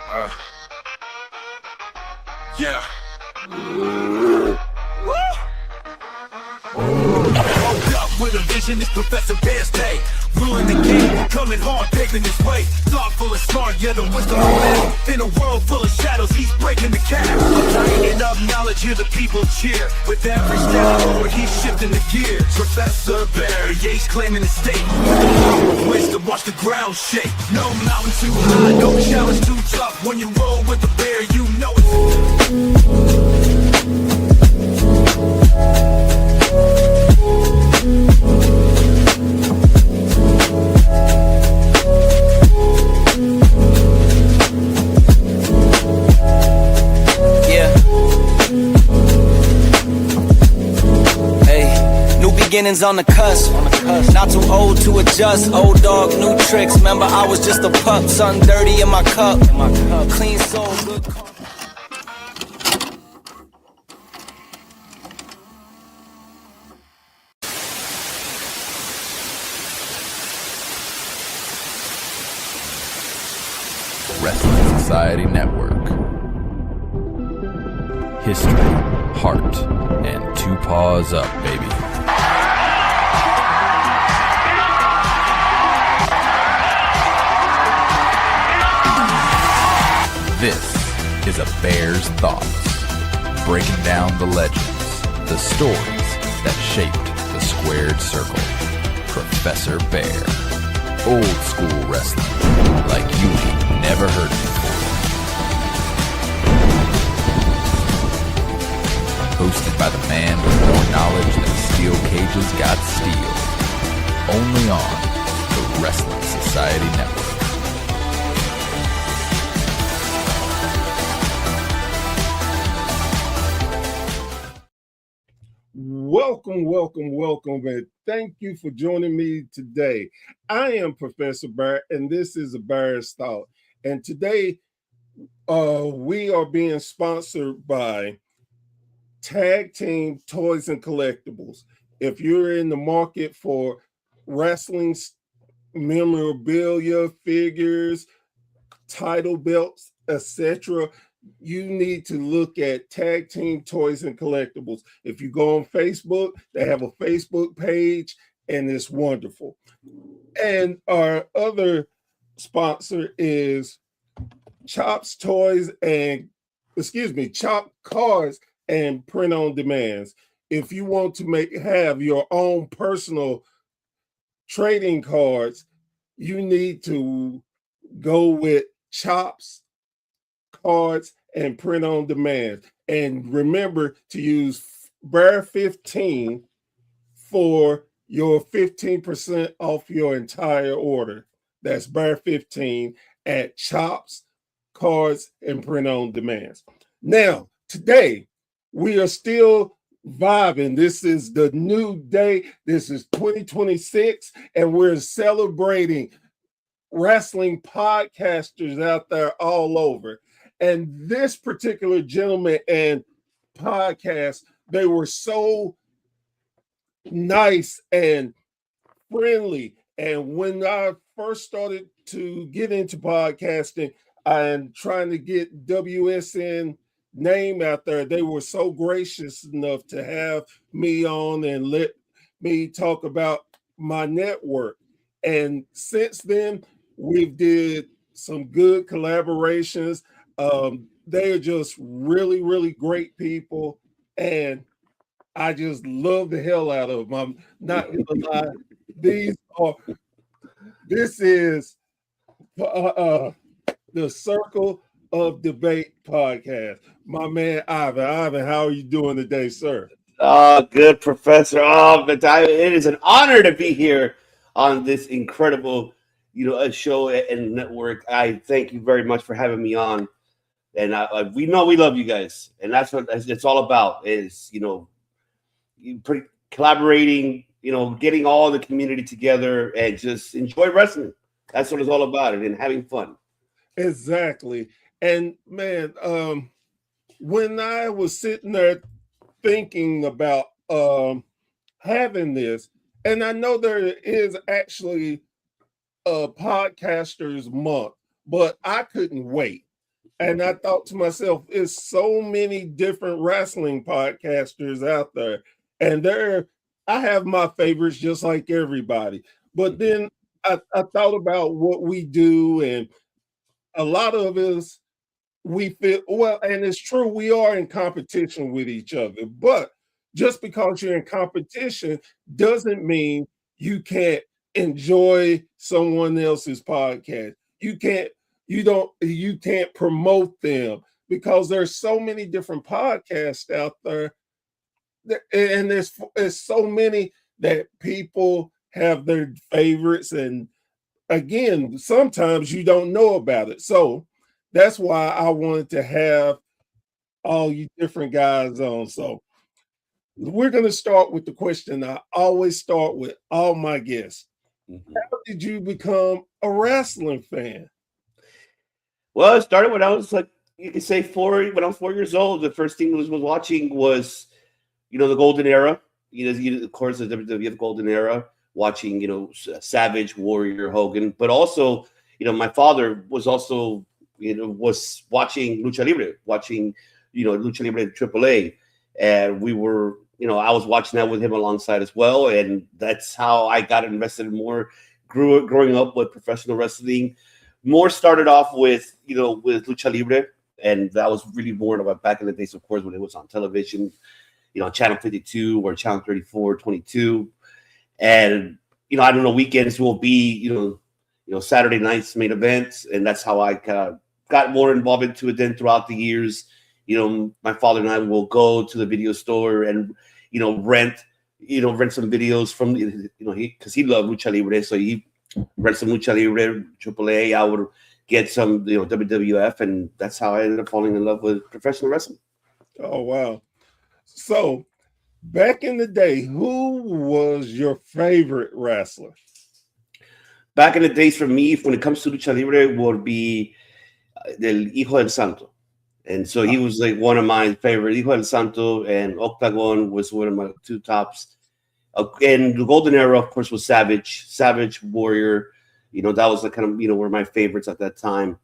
Uh, yeah. Woke up with a vision, it's Professor Bear's day. Ruling the game, coming hard, paving his way. Thoughtful and smart, yeah, the wisdom of man. In a world full of shadows, he's breaking the cap. Lighting up knowledge, hear the people cheer. With every step forward, he's shifting the gears. Professor Bear, yeah, he's claiming the state. With the power of wisdom, watch the ground shake. No mountain too high, no challenge too tough. When you roll with the bear, you know it's... Beginnings on the cusp. Not too old to adjust. Old dog, new tricks. Remember, I was just a pup. Something dirty in my cup. Clean soul, good. Wrestling Society Network. History, heart, and two paws up, baby. This is A Bear's Thoughts, breaking down the legends, the stories that shaped the squared circle. Professor Bear, old school wrestling, like you ain't never heard before. Hosted by the man with more knowledge than steel cages got steel. Only on the Wrestling Society Network. Welcome, and thank you for joining me today. I am Professor Bear, and this is A Bear's Thought. And today, we are being sponsored by Tag Team Toys and Collectibles. If you're in the market for wrestling memorabilia, figures, title belts, etc., you need to look at Tag Team Toys and Collectibles. If you go on Facebook, they have a Facebook page, and it's wonderful. And our other sponsor is Chop Cards and Print on Demands. If you want to have your own personal trading cards, you need to go with Chops Cards and Print on Demand. And remember to use Bear 15 for your 15% off your entire order. That's Bear 15 at Chops Cards and Print on Demands. Now, today we are still vibing. This is the new day. This is 2026, and we're celebrating wrestling podcasters out there all over. And this particular gentleman and podcast, they were so nice and friendly. And when I first started to get into podcasting and trying to get WSN name out there, they were so gracious enough to have me on and let me talk about my network. And since then, we've did some good collaborations. They are just really, really great people, and I just love the hell out of them. I'm not gonna lie. This is the Circle of Debate podcast. My man Ivan, how are you doing today, sir? Good, Professor. But it is an honor to be here on this incredible, show and network. I thank you very much for having me on. And we know we love you guys, and that's what it's all about. Is collaborating, getting all the community together and just enjoy wrestling. That's what it's all about, and having fun. Exactly. And man, when I was sitting there thinking about having this, and I know there is actually a podcasters month, but I couldn't wait. And I thought to myself, there's so many different wrestling podcasters out there. And I have my favorites just like everybody. But then I thought about what we do, and a lot of us, we feel well, and it's true, we are in competition with each other. But just because you're in competition doesn't mean you can't enjoy someone else's podcast. You can't, you can't promote them because there's so many different podcasts out there. And there's so many that people have their favorites, and again, sometimes you don't know about it. So that's why I wanted to have all you different guys on. So we're going to start with the question I always start with all my guests. How did you become a wrestling fan? Well, it started when I was like, you could say when I was 4 years old. The first thing I was watching was, the Golden Era. Of course, the WWF Golden Era, watching, Savage, Warrior, Hogan. But also, my father was also, was watching Lucha Libre, Lucha Libre AAA. And we were, I was watching that with him alongside as well. And that's how I got invested more, growing up with professional wrestling. More started off with, with Lucha Libre. And that was really more about back in the days, of course, when it was on television, Channel 52 or Channel 34, 22. And, I don't know, weekends will be, Saturday nights main events. And that's how I kind of got more involved into it. Then throughout the years, my father and I will go to the video store and, rent some videos from, because he loved Lucha Libre. So he rent some Lucha Libre, AAA. I would get some, WWF. And that's how I ended up falling in love with professional wrestling. Oh, wow. So back in the day, who was your favorite wrestler? Back in the days for me, when it comes to Lucha Libre, would be El Hijo del Santo. And so he was like one of my favorite. Hijo del Santo and Octagon was one of my two tops. And the Golden Era, of course, was Savage, Warrior. That was the kind of, were my favorites at that time.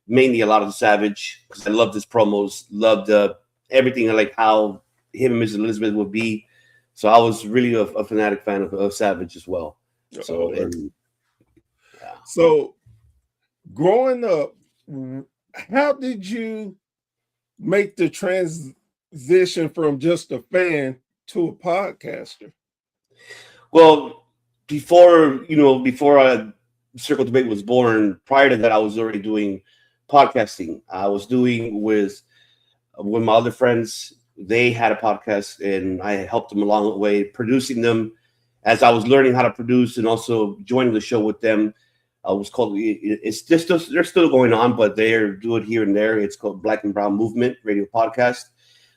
Mainly a lot of the Savage, because I loved his promos, loved everything, like how him and Miss Elizabeth would be. So I was really a fanatic fan of Savage as well. So, So growing up, how did you make the transition from just a fan to a podcaster? Well, before Circle Debate was born, prior to that, I was already doing podcasting. I was doing with my other friends. They had a podcast, and I helped them along the way, producing them as I was learning how to produce, and also joining the show with them. Was called. It's just they're still going on, but they do it here and there. It's called Black and Brown Movement Radio Podcast.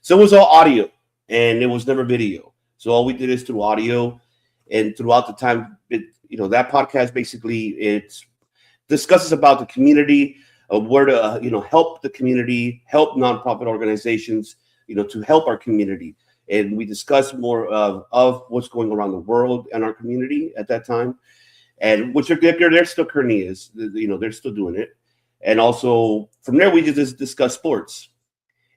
So it was all audio, and it was never video. So all we did is through audio, and throughout the time, that podcast basically it discusses about the community, where to help the community, help nonprofit organizations, to help our community. And we discuss more of what's going around the world and our community at that time. And which they're still currently is, they're still doing it. And also from there, we just discuss sports.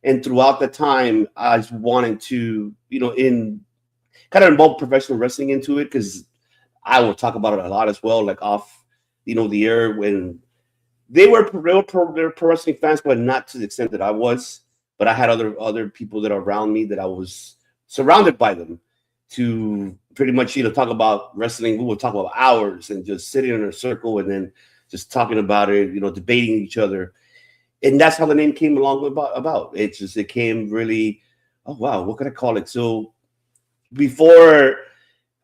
And throughout the time, I was wanting to, kind of involve professional wrestling into it, because I will talk about it a lot as well, like off, the air, when they were pro wrestling fans, but not to the extent that I was. But I had other people that are around me that I was surrounded by them to pretty much, talk about wrestling. We would talk about hours and just sitting in a circle and then just talking about it, debating each other. And that's how the name came along about. It came really, oh, wow, what could I call it? So before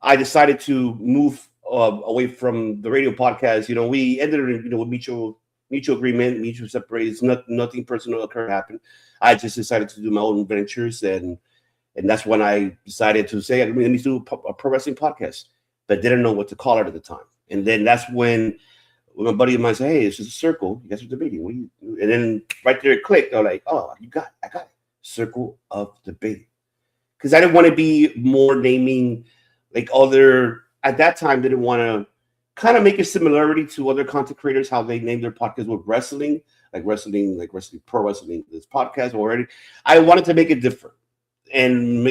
I decided to move away from the radio podcast, we ended with mutual agreement, mutual separation. Nothing personal occurred happened. I just decided to do my own ventures, and that's when I decided to say, let me do a pro wrestling podcast, but didn't know what to call it at the time. And then that's when my buddy of mine said, hey, it's just a circle. You guys are debating. And then right there it clicked. They're like, oh, I got it. Circle of Debate. Because I didn't want to be more naming like other, at that time, didn't want to kind of make a similarity to other content creators, how they name their podcast with wrestling, like wrestling, pro wrestling, this podcast already. I wanted to make it different and,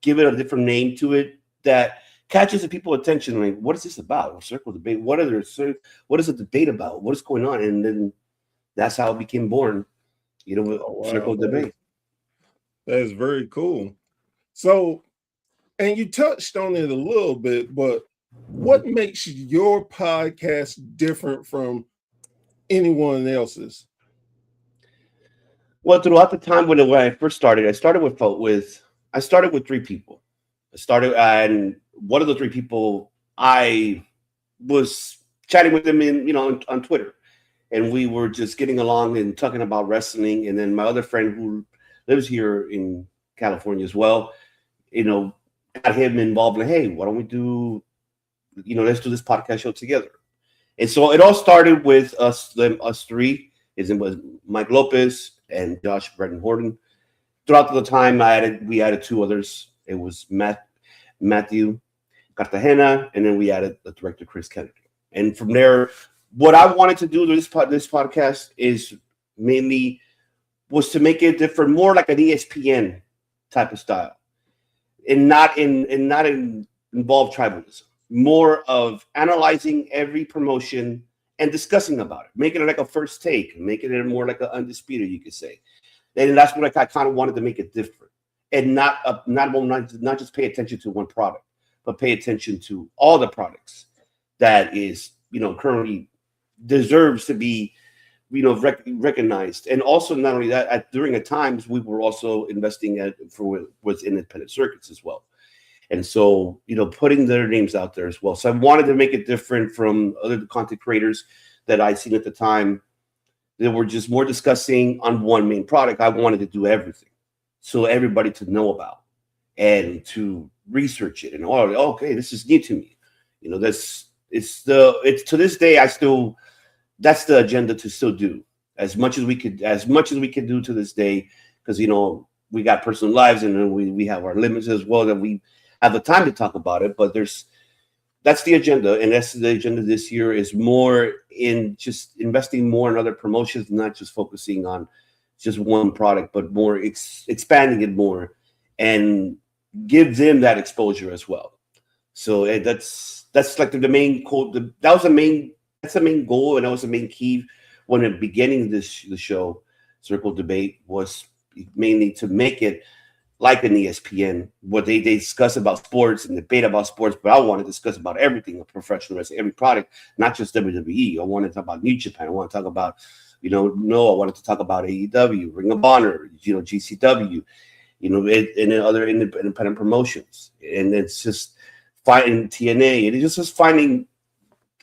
give it a different name to it that catches the people's attention. Like, what is this about? A circle debate. What is the debate about? What is going on? And then that's how it became born, circle debate. That is very cool. So, and you touched on it a little bit, but what makes your podcast different from anyone else's? Well, throughout the time when I first started, I started with 3 people. And one of the 3 people, I was chatting with them on Twitter, and we were just getting along and talking about wrestling. And then my other friend who lives here in California as well, got him involved. Like, hey, why don't we do, let's do this podcast show together. And so it all started with us 3. It was Mike Lopez and Josh Bretton Horton. Throughout the time, we added 2 others. It was Matthew Cartagena, and then we added the director Chris Kennedy. And from there, what I wanted to do with this podcast is mainly was to make it different, more like an ESPN type of style, and not involve tribalism. More of analyzing every promotion and discussing about it, making it like a first take, making it more like an undisputed, you could say. And that's what I kind of wanted to make it different, and not just pay attention to one product, but pay attention to all the products that is currently deserves to be recognized. And also, not only that, during the times we were also investing with independent circuits as well. And so, putting their names out there as well. So I wanted to make it different from other content creators that I seen at the time that were just more discussing on one main product. I wanted to do everything, so everybody to know about and to research it. And okay, this is new to me. It's to this day that's the agenda to still do as much as we could do to this day, because we got personal lives, and then we have our limits as well, that we have the time to talk about it. But that's the agenda, and that's the agenda this year, is more in just investing more in other promotions, not just focusing on just one product, but more expanding it more and give them that exposure as well. So that's like the main goal. That's the main goal, and that was the main key when at the beginning of the show, Circle Debate, was mainly to make it like an ESPN, where they discuss about sports and debate about sports, but I want to discuss about everything of professional wrestling, every product, not just WWE. I want to talk about New Japan. I want to talk about, I wanted to talk about AEW, Ring of Honor, GCW, and then other independent promotions. And it's just fighting TNA, and it's just finding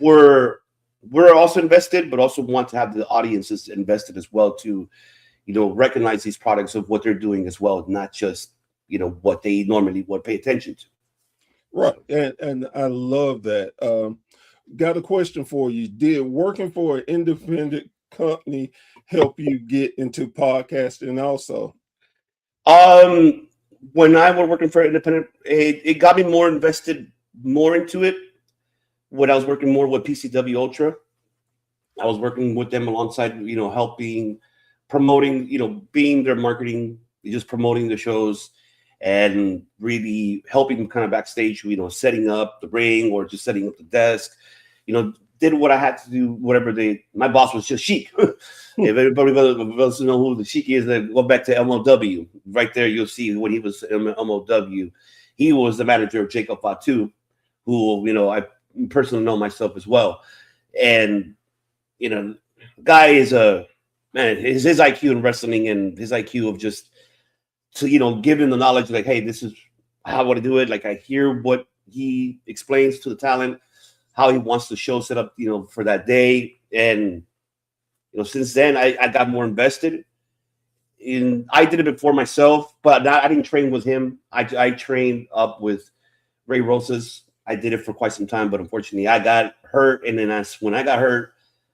we're also invested, but also want to have the audiences invested as well to, recognize these products of what they're doing as well, not just, what they normally would pay attention to. Right. And I love that. Got a question for you. Did working for an independent company help you get into podcasting also? When I was working for independent, it got me more invested more into it. When I was working more with PCW Ultra, I was working with them alongside, helping, promoting, being their marketing, just promoting the shows, and really helping kind of backstage, setting up the ring or just setting up the desk, did what I had to do, whatever my boss was just Sheik. If everybody wants to know who the Sheik is, then go back to MLW. Right there, you'll see when he was in MLW, he was the manager of Jacob Fatu, who, I personally know myself as well. And, guy is his IQ in wrestling, and his IQ of just to, give him the knowledge, like, hey, this is how I want to do it. Like, I hear what he explains to the talent, how he wants the show set up, for that day. And, since then I got more invested I did it before myself, but I didn't train with him. I trained up with Ray Rosas. I did it for quite some time, but unfortunately I got hurt. And then when I got hurt,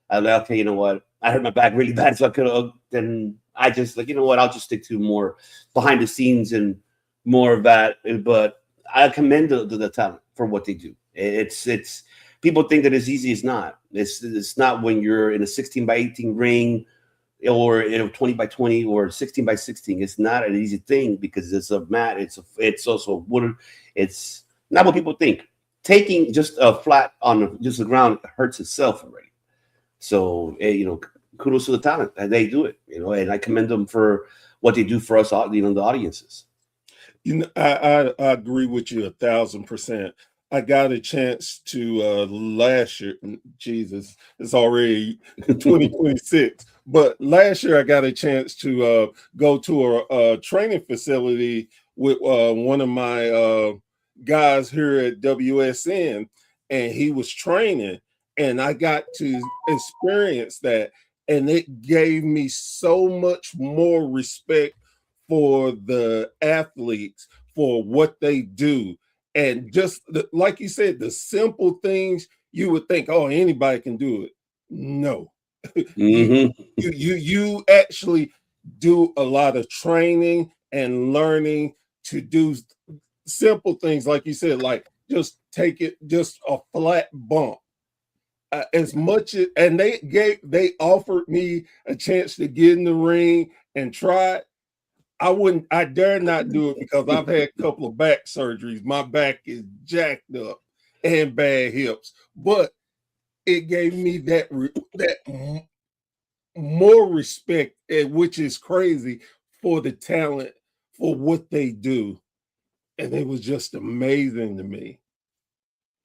I was like, okay, you know what? I hurt my back really bad. So I could have, then I just like, I'll just stick to more behind the scenes and more of that. But I commend the talent for what they do. It's people think that it's easy. It's not. It's not when you're in a 16 by 18 ring or in a 20 by 20 or 16 by 16. It's not an easy thing because it's a mat. It's also wood. It's not what people think. Taking just a flat on just the ground hurts itself already. So, kudos to the talent and they do it, and I commend them for what they do for us, the audiences. I agree with you 1,000%. I got a chance to last year. Jesus, it's already 2026. But last year I got a chance to go to a training facility with one of my guys here at WSN, and he was training, and I got to experience that, and it gave me so much more respect for the athletes, for what they do. And just like you said, the simple things you would think, oh, anybody can do it. No, you actually do a lot of training and learning to do simple things, like you said, like just take it, just a flat bump. As much as, and they offered me a chance to get in the ring and try it. I dare not do it because I've had a couple of back surgeries. My back is jacked up and bad hips, but it gave me that more respect, which is crazy, for the talent, for what they do. And it was just amazing to me.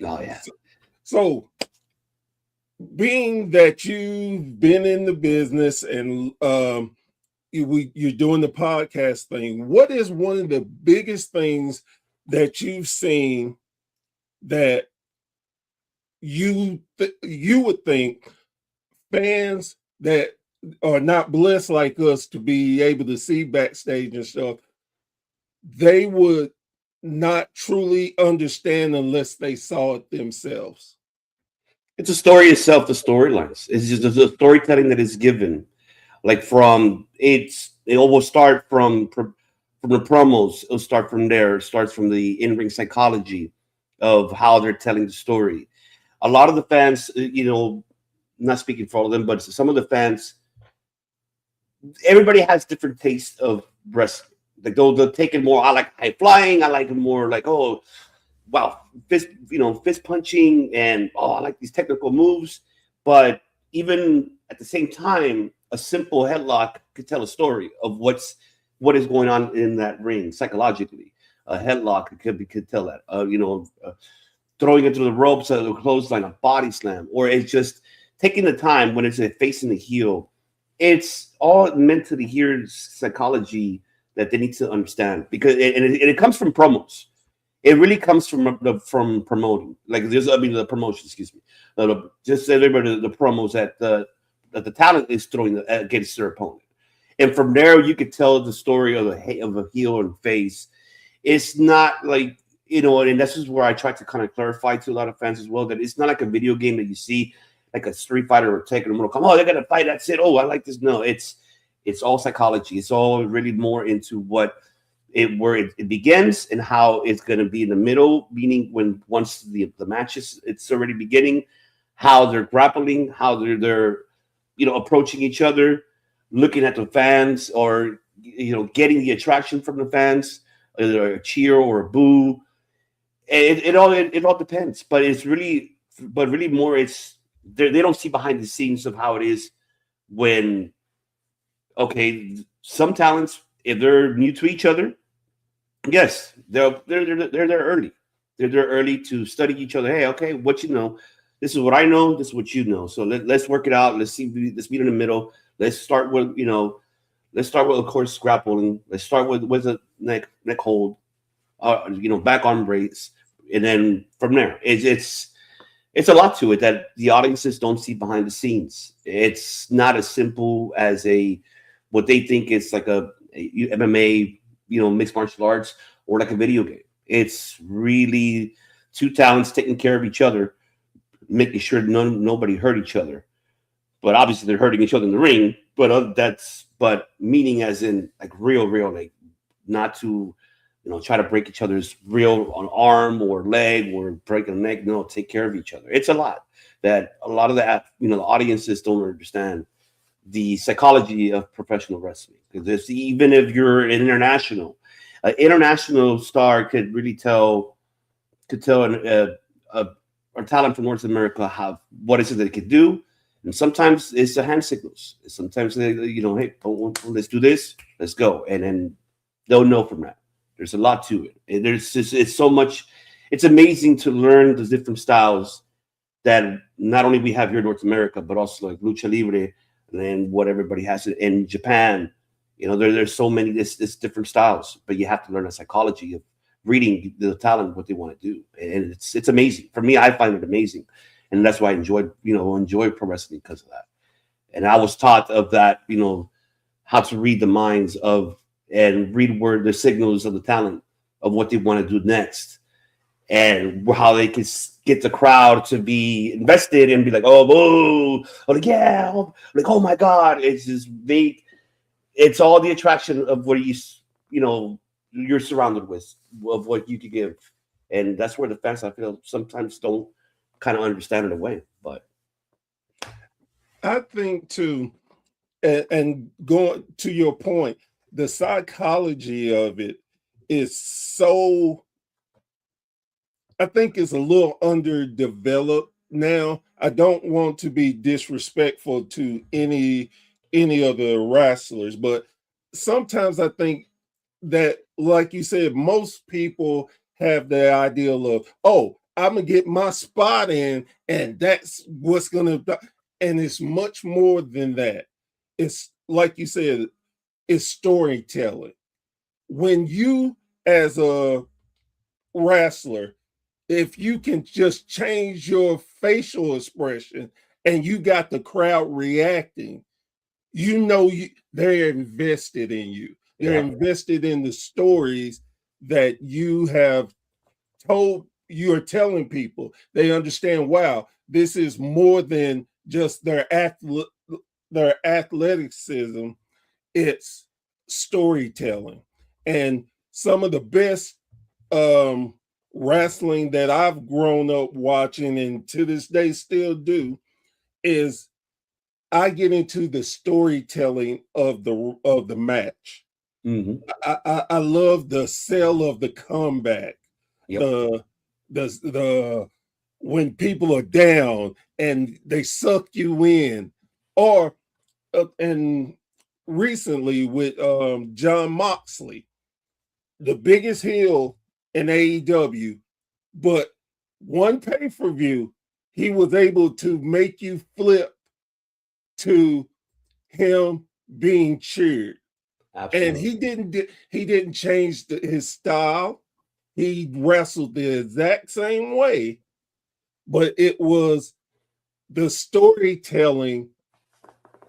Oh, yeah. So being that you've been in the business and you're doing the podcast thing, what is one of the biggest things that you've seen that you would think fans that are not blessed like us to be able to see backstage and stuff, they would not truly understand unless they saw it themselves? It's a story itself, the storylines. It's just the storytelling that is given. Like it will start from the promos. It'll start from there. It starts from the in-ring psychology of how they're telling the story. A lot of the fans, not speaking for all of them, but some of the fans, everybody has different tastes of wrestling. Like they'll take it more. I like high flying. I like it more like, oh, wow, fist punching, and oh, I like these technical moves. But even at the same time, a simple headlock could tell a story of what is going on in that ring psychologically. A headlock could tell that. Throwing it to the ropes, a clothesline, a body slam, or it's just taking the time when it's facing the heel. It's all meant to hear psychology that they need to understand, because it comes from promos. It really comes from promoting. Like the promotion, excuse me. Just everybody, the promos that the talent is throwing against their opponent, and from there you could tell the story of a heel and face. It's not like, and this is where I try to kind of clarify to a lot of fans as well, that it's not like a video game that you see like a Street Fighter or Tekken or Mortal Kombat. Oh, they're gonna fight. That's it. Oh, I like this. No, it's all psychology. It's all really more into where it begins and how it's going to be in the middle, meaning once the match it's already beginning, how they're grappling, how they're approaching each other, looking at the fans, or getting the attraction from the fans, either a cheer or a boo. It all depends, but really more it's they don't see behind the scenes of how it is when, okay, some talents, if they're new to each other, yes, they're there early. They're there early to study each other. Hey, okay, what you know? This is what I know. This is what you know. So let's work it out. Let's meet in the middle. Let's start with of course grappling. Let's start with a neck hold, back arm breaks, and then from there it's a lot to it that the audiences don't see behind the scenes. It's not as simple as what they think is like a MMA, mixed martial arts, or like a video game. It's really two talents taking care of each other, making sure nobody hurt each other. But obviously they're hurting each other in the ring. But meaning as in like real, like not to try to break each other's real on arm or leg or break a neck. No, take care of each other. It's a lot that a lot of the audiences don't understand the psychology of professional wrestling. Because even if you're an international star could really tell a talent from North America what is it they could do. And sometimes it's the hand signals. Sometimes they, hey, let's do this, let's go, and then they'll know from that. There's a lot to it. And it's so much. It's amazing to learn the different styles that not only we have here in North America, but also like lucha libre, and then what everybody has in Japan. There's so many this different styles, but you have to learn the psychology of reading the talent, what they want to do, and it's amazing. For me, I find it amazing, and that's why I enjoy pro wrestling because of that. And I was taught of that, how to read the minds of and read where the signals of the talent of what they want to do next, and how they can get the crowd to be invested and be like, oh, whoa, like yeah, like oh my god, it's just it's all the attraction of what you're surrounded with, of what you could give, and that's where the fans, I feel, sometimes don't kind of understand it away. But I think too, and going to your point, the psychology of it is so, I think it's a little underdeveloped now. I don't want to be disrespectful to any of the wrestlers, but sometimes I think that, like you said, most people have the idea of, oh, I'm gonna get my spot in, and that's what's gonna, and it's much more than that. It's like you said, it's storytelling. When you, as a wrestler, if you can just change your facial expression and you got the crowd reacting, they're invested in you. They're invested in the stories that you have told, you're telling people. They understand, wow, this is more than just their athleticism. It's storytelling. And some of the best wrestling that I've grown up watching, and to this day still do, is I get into the storytelling of the match. mm-hmm. I love the sell of the comeback. Yep. The when people are down and they suck you in, or and recently with John Moxley, the biggest heel in AEW, but one pay-per-view, he was able to make you flip to him being cheered. Absolutely. And he didn't change his style. He wrestled the exact same way, but it was the storytelling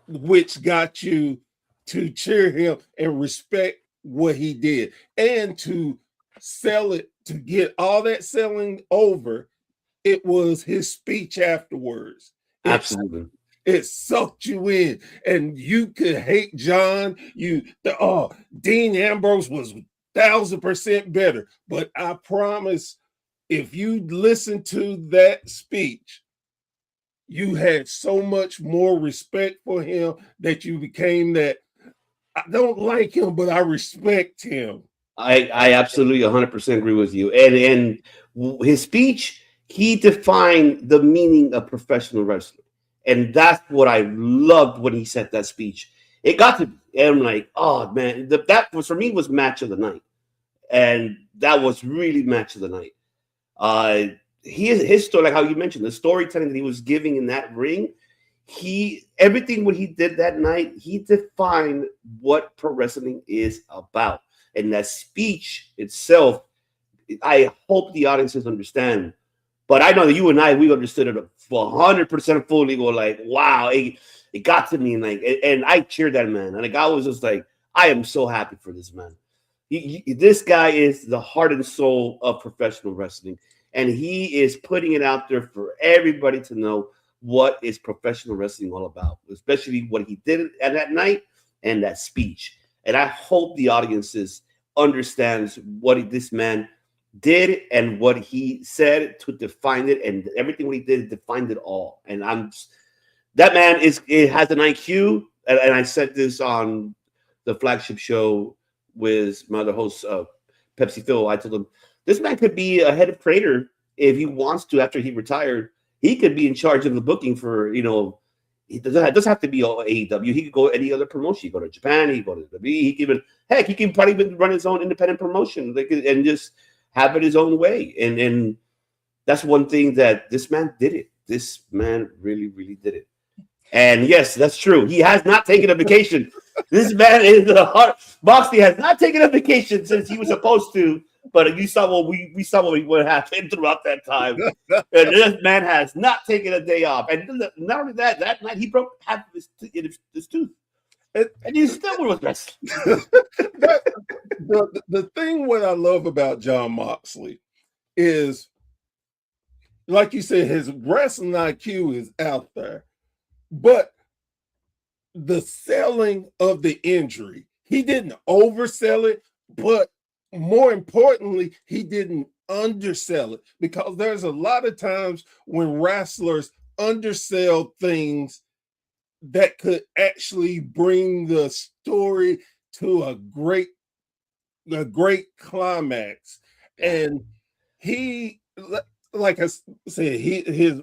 which got you to cheer him and respect what he did, and to sell it, to get all that selling over. It was his speech afterwards. Absolutely. It sucked you in, and you could hate John. Dean Ambrose was 1,000% better, but I promise, if you listen to that speech, you had so much more respect for him that you became that. I don't like him, but I respect him. I absolutely 100% agree with you. And his speech, he defined the meaning of professional wrestling. And that's what I loved when he said that speech. It got to me. And I'm like, oh, man, that was, for me, was match of the night. And that was really match of the night. His story, like how you mentioned, the storytelling that he was giving in that ring, everything what he did that night, he defined what pro wrestling is about. And that speech itself, I hope the audiences understand. But I know that you and I, we understood it 100% fully. Go like, wow, it got to me, and I cheered that man. And I was just like, I am so happy for this man. This guy is the heart and soul of professional wrestling, and he is putting it out there for everybody to know what is professional wrestling all about, especially what he did at that night and that speech. And I hope the audiences understands what this man did and what he said to define it, and everything what he did defined it all. And that man has an IQ, and I said this on the flagship show with my other host, Pepsi Phil. I told him this man could be a head of trader if he wants to. After he retired, he could be in charge of the booking for, it doesn't have to be all AEW. He could go any other promotion. He could go to Japan. He could go to WWE. He can probably even run his own independent promotion, and just have it his own way. And that's one thing that this man did it. This man really, really did it. And yes, that's true. He has not taken a vacation. This man is the heart. Moxley has not taken a vacation since he was supposed to. But you saw what we saw what happened throughout that time. And this man has not taken a day off. And not only that night he broke half of his tooth. And he still was wrestling. The thing what I love about Jon Moxley is, like you said, his wrestling IQ is out there. But the selling of the injury, he didn't oversell it, but more importantly, he didn't undersell it, because there's a lot of times when wrestlers undersell things that could actually bring the story to a great climax. And he, like I said, his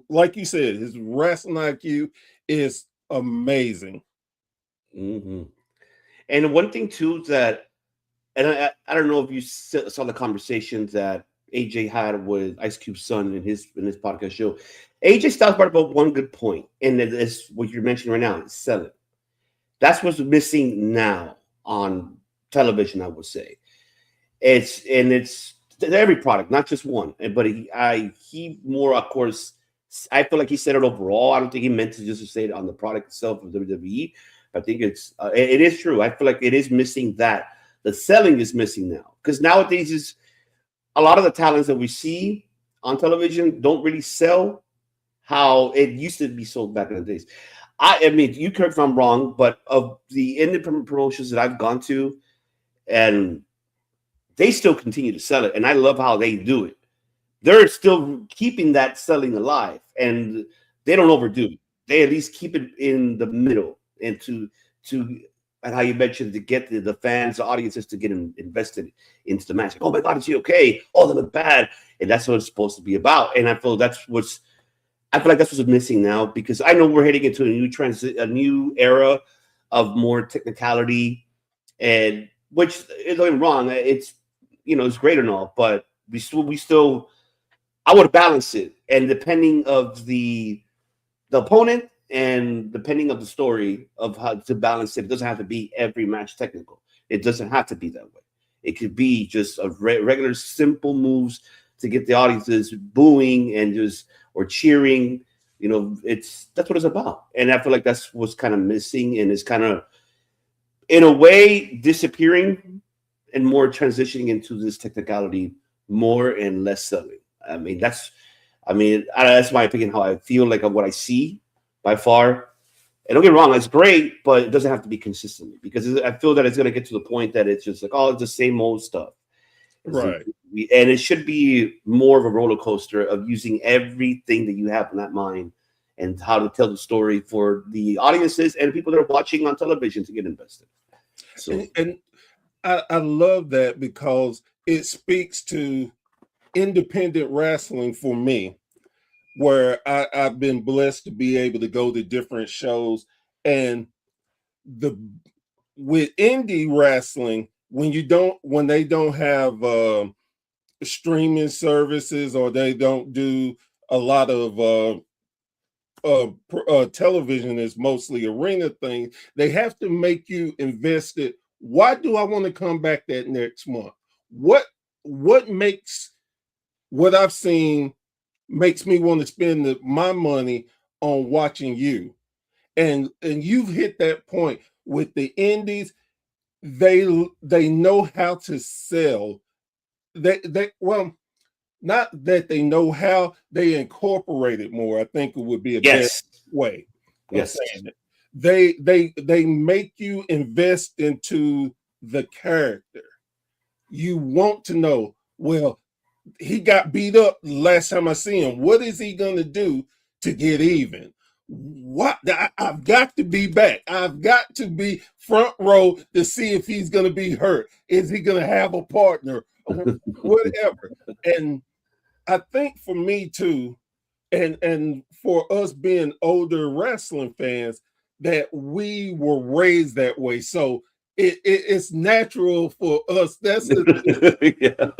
like you said, his wrestling IQ is amazing. Mm-hmm. And one thing too that, and I don't know if you saw the conversations that AJ had with Ice Cube's son in his podcast show. AJ Styles brought about one good point, and it's what you're mentioning right now: selling. That's what's missing now on television, I would say. It's every product, not just one. But he more, of course, I feel like he said it overall. I don't think he meant to just say it on the product itself of WWE. I think it is true. I feel like it is missing that. The selling is missing now, because nowadays is a lot of the talents that we see on television don't really sell how it used to be sold back in the days. I mean, you correct if I'm wrong, but of the independent promotions that I've gone to, and they still continue to sell it, and I love how they do it. They're still keeping that selling alive, and they don't overdo it. They at least keep it in the middle, and and how you mentioned, to get the fans, the audiences to get invested into the match. Like, oh my God, is he okay? Oh, they look bad, and that's what it's supposed to be about. And I feel like that's what's missing now, because I know we're heading into a new era of more technicality, and which is nothing wrong. It's it's great and all, but we still I would balance it, and depending of the opponent, and depending of the story of how to balance it. It doesn't have to be every match technical. It doesn't have to be that way. It could be just a regular simple moves to get the audiences booing or cheering. That's what it's about. And I feel like that's what's kind of missing, and is kind of, in a way, disappearing and more transitioning into this technicality more and less selling. That's my opinion, how I feel like of what I see by far. And don't get me wrong, it's great, but it doesn't have to be consistently, because I feel that it's going to get to the point that it's just like, oh, it's the same old stuff. Right. And it should be more of a roller coaster of using everything that you have in that mind, and how to tell the story for the audiences and people that are watching on television to get invested. So, and I love that, because it speaks to independent wrestling for me, where I've been blessed to be able to go to different shows. And with indie wrestling, when they don't have streaming services, or they don't do a lot of television, is mostly arena things, they have to make you invested. Why do I want to come back that next month? What makes what I've seen makes me want to spend my money on watching you? And you've hit that point with the indies. They know how to sell. Well, not that they know how, they incorporate it more. I think it would be a best way of saying it. They make you invest into the character. you want to know, well, he got beat up last time I see him. What is he going to do to get even? What I've got to be back. I've got to be front row to see if he's going to be hurt. Is he going to have a partner? Whatever. And I think for me too, and for us being older wrestling fans, that we were raised that way. So it's natural for us. That's the Yeah.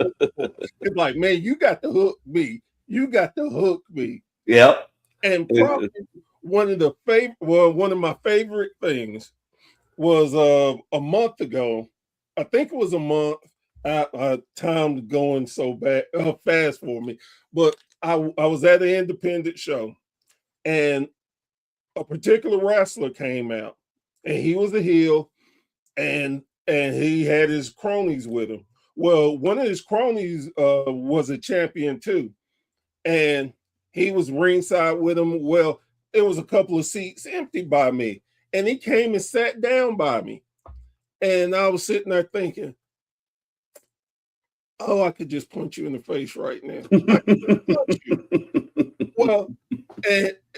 it's like, man, you got to hook me. You got to hook me. Yep. And probably one of my favorite things was a month ago. I think it was a month. Time going so fast for me, but I was at an independent show, and a particular wrestler came out, and he was a heel, and he had his cronies with him. Well, one of his cronies was a champion too, and he was ringside with him. Well, there was a couple of seats empty by me, and he came and sat down by me, and I was sitting there thinking, oh, I could just punch you in the face right now. I could just punch you.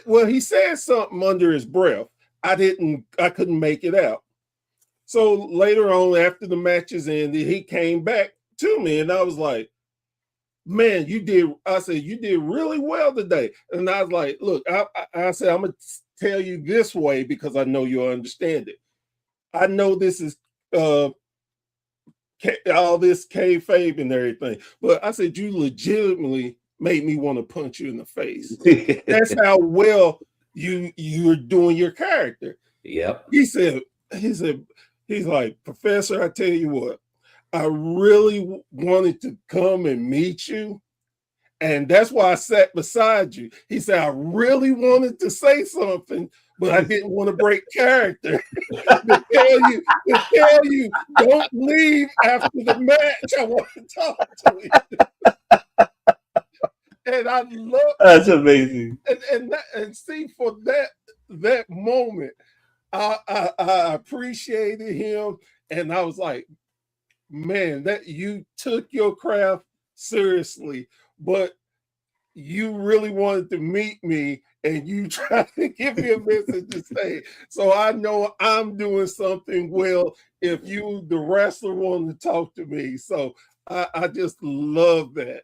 Well, he said something under his breath. I couldn't make it out. So later on, after the matches ended, he came back to me, and I was like, man, I said, you did really well today. And I was like, look, I said, I'm going to tell you this way because I know you'll understand it. I know this is all this kayfabe and everything, but I said, you legitimately made me want to punch you in the face. That's how well you're doing your character. Yep. He's like, Professor, I tell you what, I really wanted to come and meet you, and that's why I sat beside you. He said, I really wanted to say something, but I didn't want to break character. to tell you, don't leave after the match. I want to talk to you. And I love that's amazing. And see, for that moment, I appreciated him, and I was like, man, that you took your craft seriously, but you really wanted to meet me, and you tried to give me a message to say. So I know I'm doing something well if you, the wrestler, wanted to talk to me. So I just love that.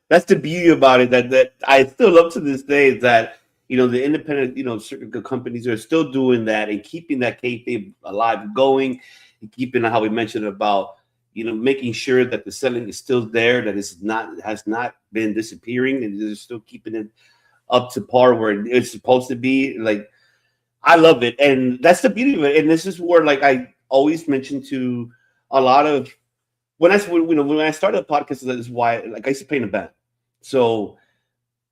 That's the beauty about it. That I still love to this day is that, the independent, certain companies are still doing that and keeping that kayfabe alive, going, and keeping how we mentioned about, making sure that the selling is still there, that has not been disappearing, and they're still keeping it up to par where it's supposed to be. Like, I love it, and that's the beauty of it. And this is where, like, I always mention to a lot of when I started a podcast, that is why, like, I used to play in a band. So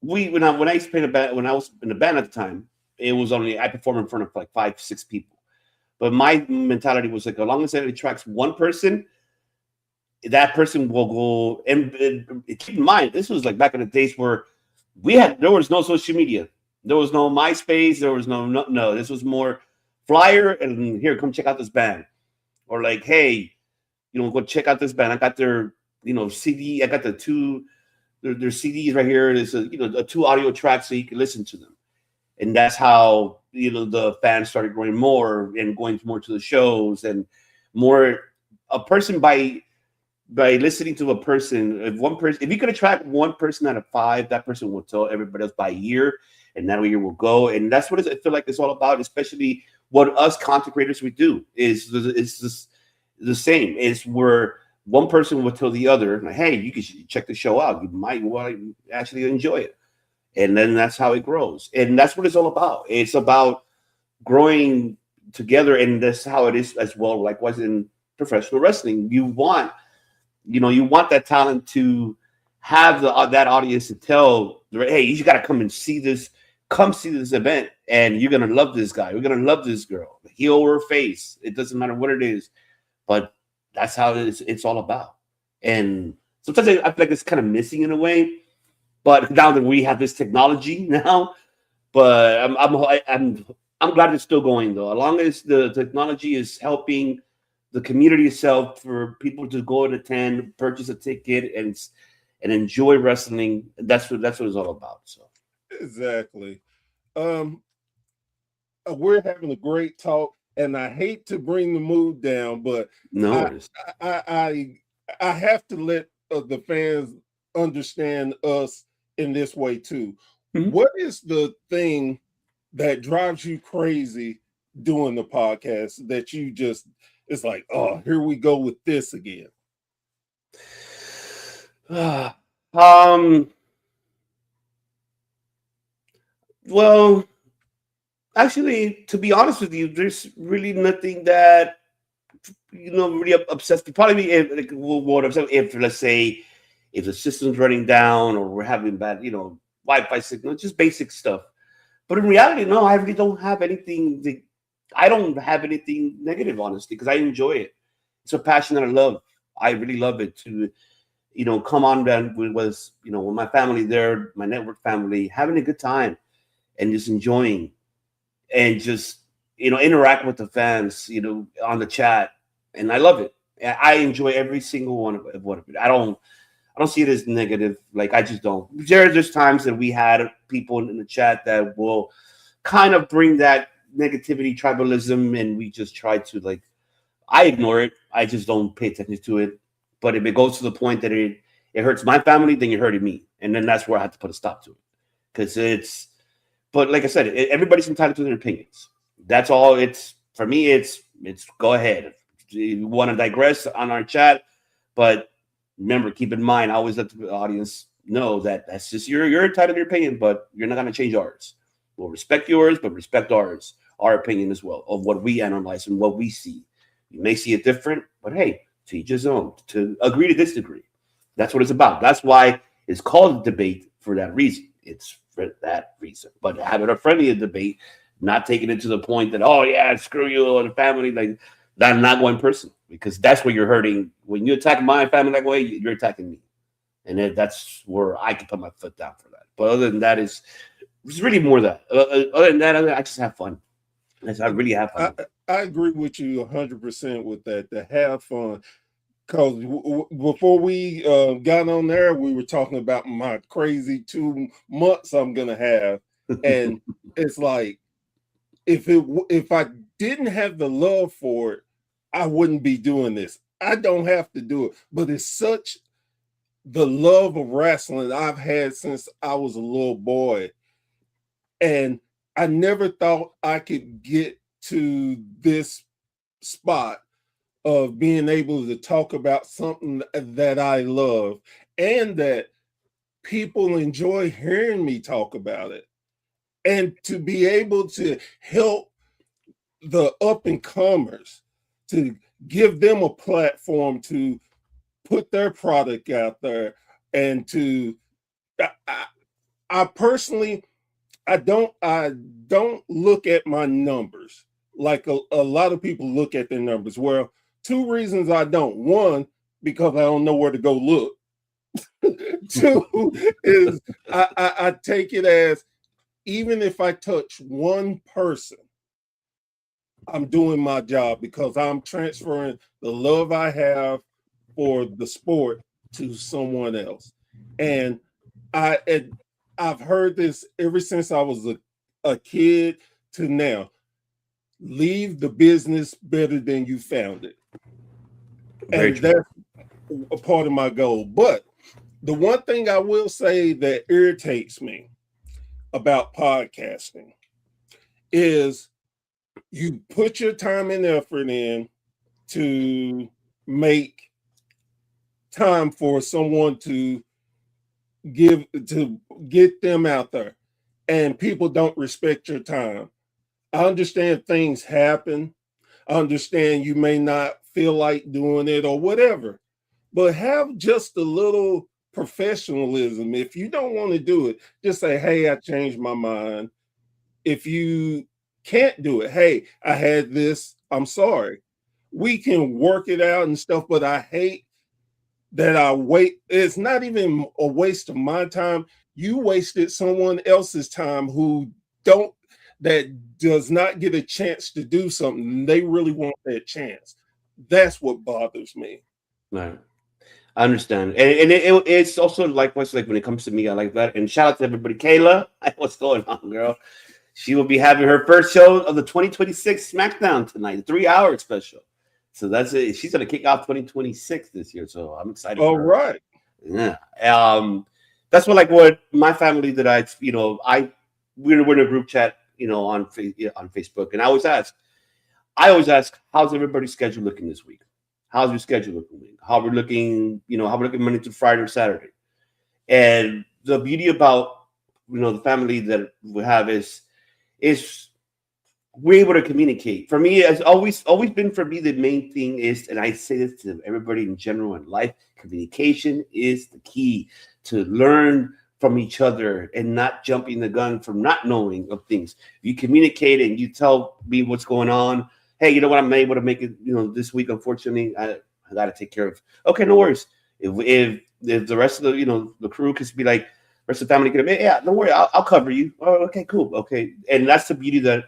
when I used to play in a band, when I was in a band at the time, it was only I performed in front of like 5-6 people. But my mentality was like, as long as it attracts one person, that person will go. And keep in mind, this was like back in the days where there was no social media, there was no MySpace, there was no. This was more flyer and here, come check out this band, or like, hey, go check out this band. I got their CD. I got their CDs right here. There's a 2 audio tracks so you can listen to them. And that's how, the fans started growing more and going more to the shows and more a person by listening to a person. If you could attract one person out of 5, that person will tell everybody else by a year, and that year will go. And that's what I feel like it's all about, especially what us content creators we do is the same. It's where one person will tell the other, like, hey, you can check the show out. You might want to actually enjoy it. And then that's how it grows. And that's what it's all about. It's about growing together. And that's how it is as well. Likewise in professional wrestling, you want that talent to have that audience to tell, hey, you got to come and see this. Come see this event, and you're going to love this guy. You're going to love this girl, heel or face. It doesn't matter what it is. But that's how it's all about. And sometimes I feel like it's kind of missing in a way. But now that we have this technology now, but I'm glad it's still going though. As long as the technology is helping the community itself, for people to go and attend, purchase a ticket, and enjoy wrestling. That's what it's all about. So Exactly. Um, we're having a great talk, and I hate to bring the mood down, but no I worries. I have to let the fans understand us in this way too. Mhm. What is the thing that drives you crazy doing the podcast that you just it's like, oh, here we go with this again? um. Well, actually, to be honest with you, there's really nothing that really obsessed. Probably if, like, what upset if, let's say, if the system's running down or we're having bad, Wi-Fi signal, just basic stuff. But in reality, no, I really don't have anything. I don't have anything negative, honestly, because I enjoy it. It's a passion that I love. I really love it to, come on then with my family there, my network family, having a good time and just enjoying and just interact with the fans, on the chat, and I love it. I enjoy every single one of it. I don't see it as negative. Like, I just don't. There's times that we had people in the chat that will kind of bring that negativity, tribalism, and we just try to, like, I ignore it. I just don't pay attention to it. But if it goes to the point that it hurts my family, then you're hurting me, and then that's where I have to put a stop to it, because it's. But like I said, everybody's entitled to their opinions. That's all. It's for me. It's go ahead. You want to digress on our chat, but remember, keep in mind, I always let the audience know that that's just you're entitled to your opinion, but you're not going to change ours. We'll respect yours, but respect our opinion as well, of what we analyze and what we see. You may see it different, but hey, to each his own. To agree to disagree. That's what it's about. That's why it's called a debate, for that reason. It's for that reason. But having a friendly debate, not taking it to the point that, oh yeah, screw you or the family, like that, not going personal, because that's where you're hurting. When you attack my family that way, you're attacking me, and that's where I can put my foot down for that. But other than that, it's really more that. Other than that, I just have fun. I really have fun. I agree with you 100% with that. To have fun, because before we got on there, we were talking about my crazy 2 months I'm gonna have, and it's like if I didn't have the love for it, I wouldn't be doing this. I don't have to do it, but it's such the love of wrestling I've had since I was a little boy, and I never thought I could get to this spot of being able to talk about something that I love and that people enjoy hearing me talk about it, and to be able to help the up and comers, to give them a platform to put their product out there, and to I, I personally I don't look at my numbers like a lot of people look at their numbers. Well, 2 reasons I don't. One, because I don't know where to go look. Two is I take it as, even if I touch one person, I'm doing my job, because I'm transferring the love I have for the sport to someone else. And I I've heard this ever since I was a kid to now. Leave the business better than you found it. Very And true. that's a part of my goal. But the one thing I will say that irritates me about podcasting is you put your time and effort in to make time for someone to get them out there, and people don't respect your time. I understand things happen. I understand you may not feel like doing it or whatever, but have just a little professionalism. If you don't want to do it, just say, hey, I changed my mind. If you can't do it, hey, I had this, I'm sorry. We can work it out and stuff, but I hate that I wait. It's not even a waste of my time. You wasted someone else's time who don't that does not get a chance to do something. They really want that chance. That's what bothers me. Right. I understand, and it's also likewise like when it comes to me, I like that. And shout out to everybody, Kayla. What's going on, girl? She will be having her first show of the 2026 SmackDown tonight, 3 hour special. So that's it. She's gonna kick off 2026 this year. So I'm excited All for her. right. Yeah. That's what my family that we're in a group chat, on Facebook, and I always ask, how's everybody's schedule looking this week? How's your schedule looking? How we're looking, how we're looking Monday to Friday or Saturday. And the beauty about the family that we have is we're able to communicate. For me, it's always been for me the main thing is, and I say this to everybody in general in life, communication is the key to learn from each other and not jumping the gun from not knowing of things. You communicate and you tell me what's going on. Hey, you know what? I'm able to make it, this week. Unfortunately, I got to take care of. Okay, no worries. If the rest of the crew could be like, rest of the family could have, yeah, don't worry, I'll cover you. Oh, okay, cool, okay. And that's the beauty that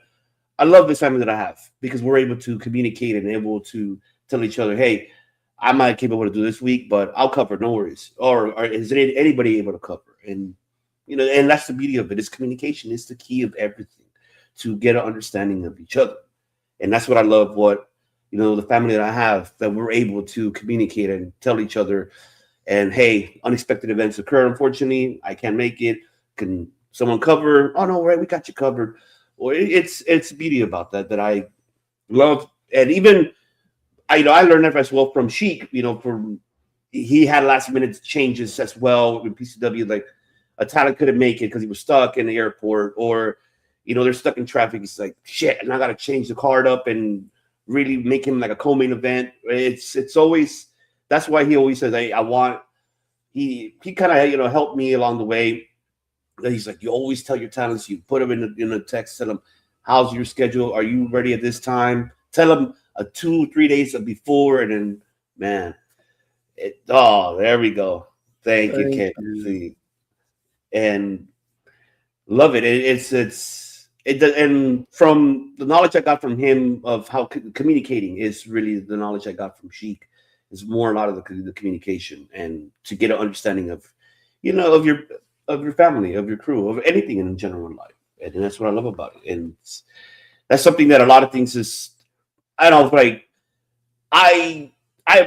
I love this family that I have, because we're able to communicate and able to tell each other, hey, I'm not capable to do this week, but I'll cover, no worries. Or is anybody able to cover? And and that's the beauty of it. Is communication is the key of everything, to get an understanding of each other. And that's what I love, the family that I have, that we're able to communicate and tell each other. And hey, unexpected events occur. Unfortunately, I can't make it. Can someone cover? Oh no, right, we got you covered. Or it's beauty about that I love. And even I learned that as well from Sheik. He had last minute changes as well with PCW. Like a talent couldn't make it because he was stuck in the airport, or they're stuck in traffic. He's like, shit, and I got to change the card up and really make him like a co-main event. It's always, that's why he always says, hey, he kind of helped me along the way. He's like, you always tell your talents, you put them in the text, tell them, how's your schedule? Are you ready at this time? Tell them 2-3 days before, and then, man, there we go. Thank you, Kate. And love it. And from the knowledge I got from him of how communicating is really the knowledge I got from Sheik, is more a lot of the communication, and to get an understanding of, of your family, of your crew, of anything in general in life. And that's what I love about it. And that's something that a lot of things is, I don't know, like I'm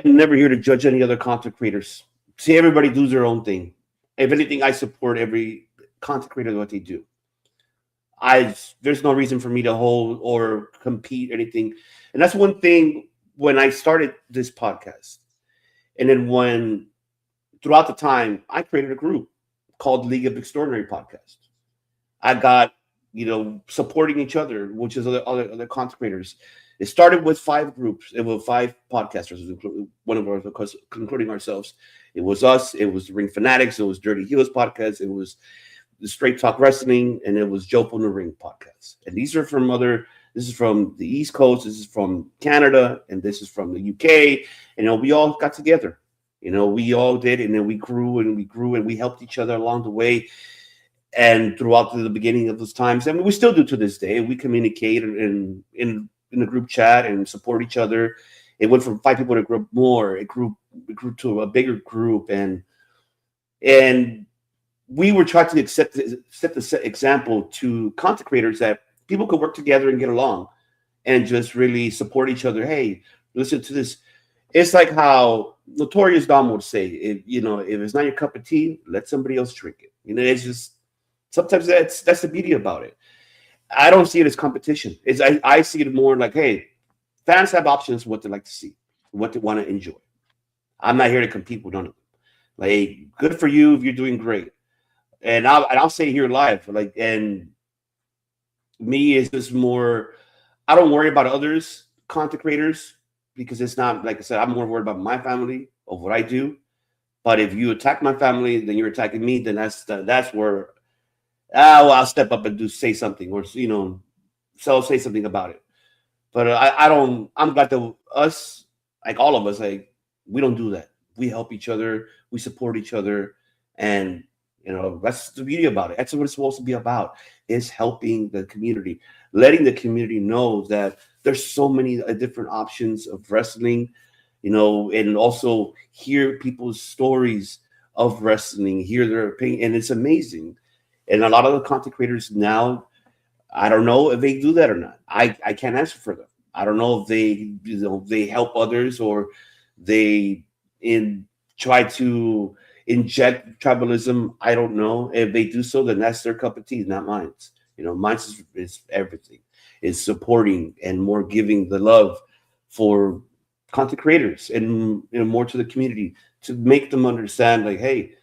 never here to judge any other content creators. See, everybody does their own thing. If anything, I support every content creator what they do. There's no reason for me to hold or compete or anything. And that's one thing when I started this podcast. And then throughout the time, I created a group called League of Extraordinary Podcast. I got, supporting each other, which is other content creators. It started with 5 groups. It was 5 podcasters, one of ours, of course, including ourselves. It was us. It was the Ring Fanatics. It was Dirty Heels Podcast. It was the Straight Talk Wrestling, and it was Joe on the Ring Podcast. And these are this is from the East Coast, this is from Canada, and this is from the UK. And we all got together. We all did, and then we grew and we helped each other along the way. And throughout the beginning of those times, I mean, we still do to this day. We communicate in the group chat and support each other. It went from 5 people to group more. It grew to a bigger group, and we were trying to set the example to content creators that people could work together and get along, and just really support each other. Hey, listen to this. It's like how Notorious Dom would say, if it's not your cup of tea, let somebody else drink it. It's just sometimes that's the beauty about it. I don't see it as competition. I see it more like, hey, fans have options what they like to see, what they want to enjoy. I'm not here to compete with none of them. Like, good for you if you're doing great. And I'll say here live, like, and me is just more, I don't worry about others, content creators, because it's not, like I said, I'm more worried about my family, of what I do. But if you attack my family, then you're attacking me, then that's where I'll step up and say something, or say something about it. But I'm glad that us, like all of us, like, we don't do that. We help each other, we support each other, and You know, that's the beauty about it. That's what it's supposed to be about, is helping the community, letting the community know that there's so many different options of wrestling, you know, and also hear people's stories of wrestling, hear their opinion, and it's amazing. And a lot of the content creators now, I don't know if they do that or not. I can't answer for them. I don't know if they help others, or they in try to inject tribalism. I don't know. If they do so, then that's their cup of tea, not mine. You know, mine is everything. Is supporting and more giving the love for content creators, and you know, more to the community, to make them understand, like, hey,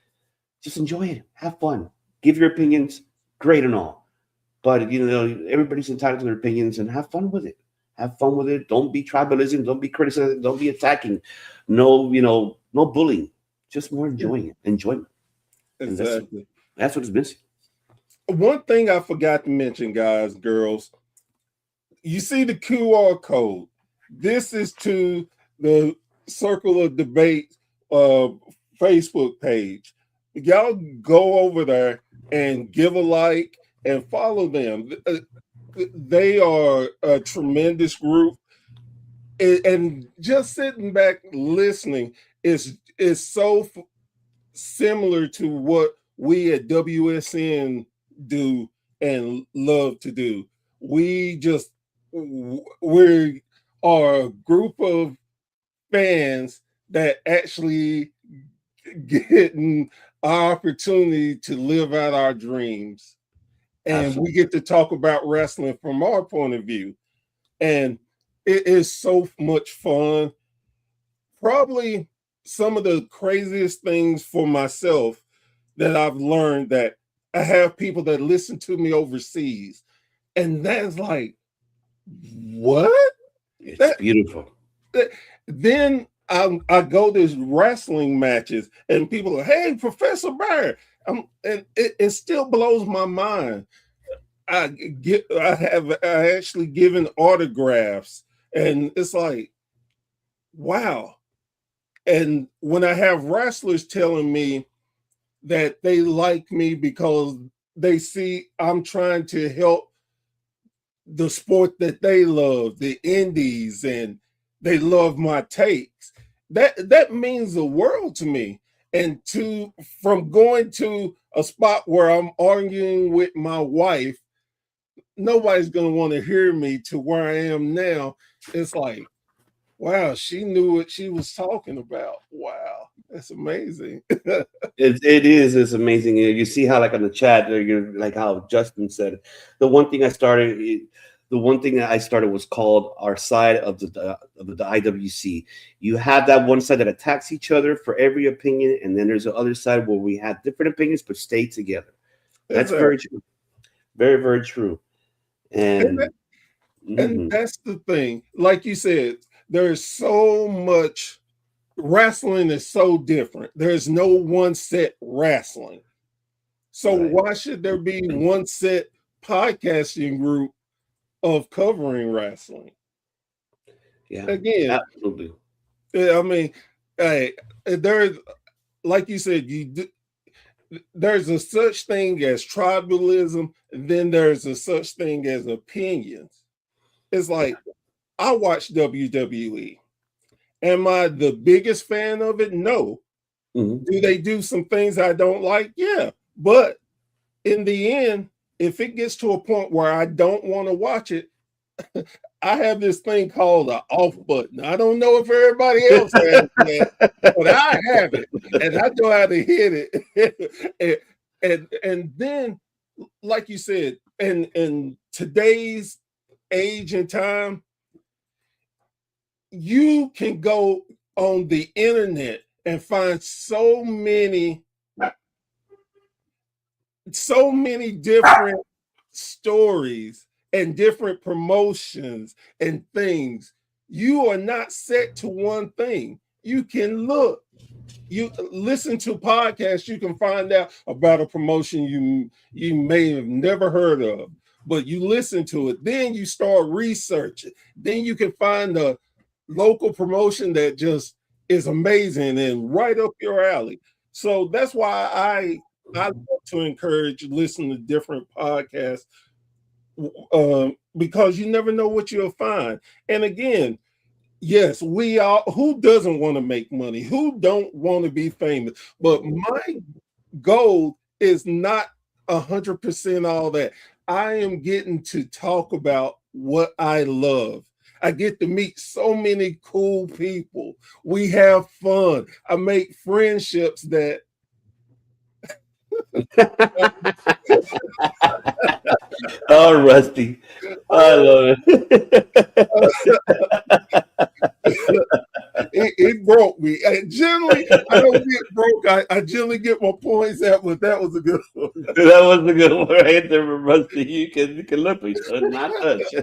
just enjoy it, have fun, give your opinions, great and all. But you know, everybody's entitled to their opinions, and have fun with it. Have fun with it. Don't be tribalism. Don't be criticizing. Don't be attacking. No, you know, no bullying. Just more enjoying it. Enjoyment. And Exactly. that's what it's missing. One thing I forgot to mention, guys, girls, you see the QR code. This is to the Circle of Debate Facebook page. Y'all go over there and give a like and follow them. They are a tremendous group. And just sitting back listening is so similar to what we at WSN do and love to do. We are a group of fans that actually getting our opportunity to live out our dreams. And Absolutely. we get to talk about wrestling from our point of view. And it is so much fun. Probably some of the craziest things for myself that I've learned, that I have people that listen to me overseas. And that's like, what? It's That, beautiful. then I go to wrestling matches and people are, hey, Professor Bear. And it still blows my mind. I have actually given autographs, and it's like, wow. And when I have wrestlers telling me that they like me because they see I'm trying to help the sport that they love, the indies, and they love my takes, that means the world to me. And from going to a spot where I'm arguing with my wife, nobody's going to want to hear me, to where I am now. It's like, wow, she knew what she was talking about. Wow, that's amazing. It's amazing. You see how, like, on the chat, you're like how Justin said, the one thing I started, the one thing that I started was called our side of the IWC. You have that one side that attacks each other for every opinion, and then there's the other side where we have different opinions but stay together. That's Exactly. very true. Very, very true. And And that's the thing. Like you said, there's so much, wrestling is so different. There's no one set wrestling. So right. why should there be one set podcasting group of covering wrestling? Yeah, Again, absolutely. I mean, hey, there's, like you said, there's a such thing as tribalism, and then there's a such thing as opinions. It's like, I watch WWE. Am I the biggest fan of it? No. Mhm. Do they do some things I don't like? Yeah. But in the end, if it gets to a point where I don't want to watch it, I have this thing called an off button. I don't know if everybody else has that, but I have it, and I know how to hit it. and then, like you said, in today's age and time, you can go on the internet and find so many different stories and different promotions and things. You are not set to one thing. You can look, you listen to podcasts, you can find out about a promotion you may have never heard of, but you listen to it, then you start researching, then you can find a local promotion that just is amazing and right up your alley. So that's why I love to encourage listening to different podcasts because you never know what you'll find. And again, yes, we all, who doesn't want to make money? Who don't want to be famous? But my goal is not 100% all that. I am getting to talk about what I love. I get to meet so many cool people. We have fun. I make friendships that Oh, Rusty. I love it. it broke me. And generally, I don't get broke. I generally get my points out, but that was a good one. That was a good one right there, Rusty. You can look at each other, not touch.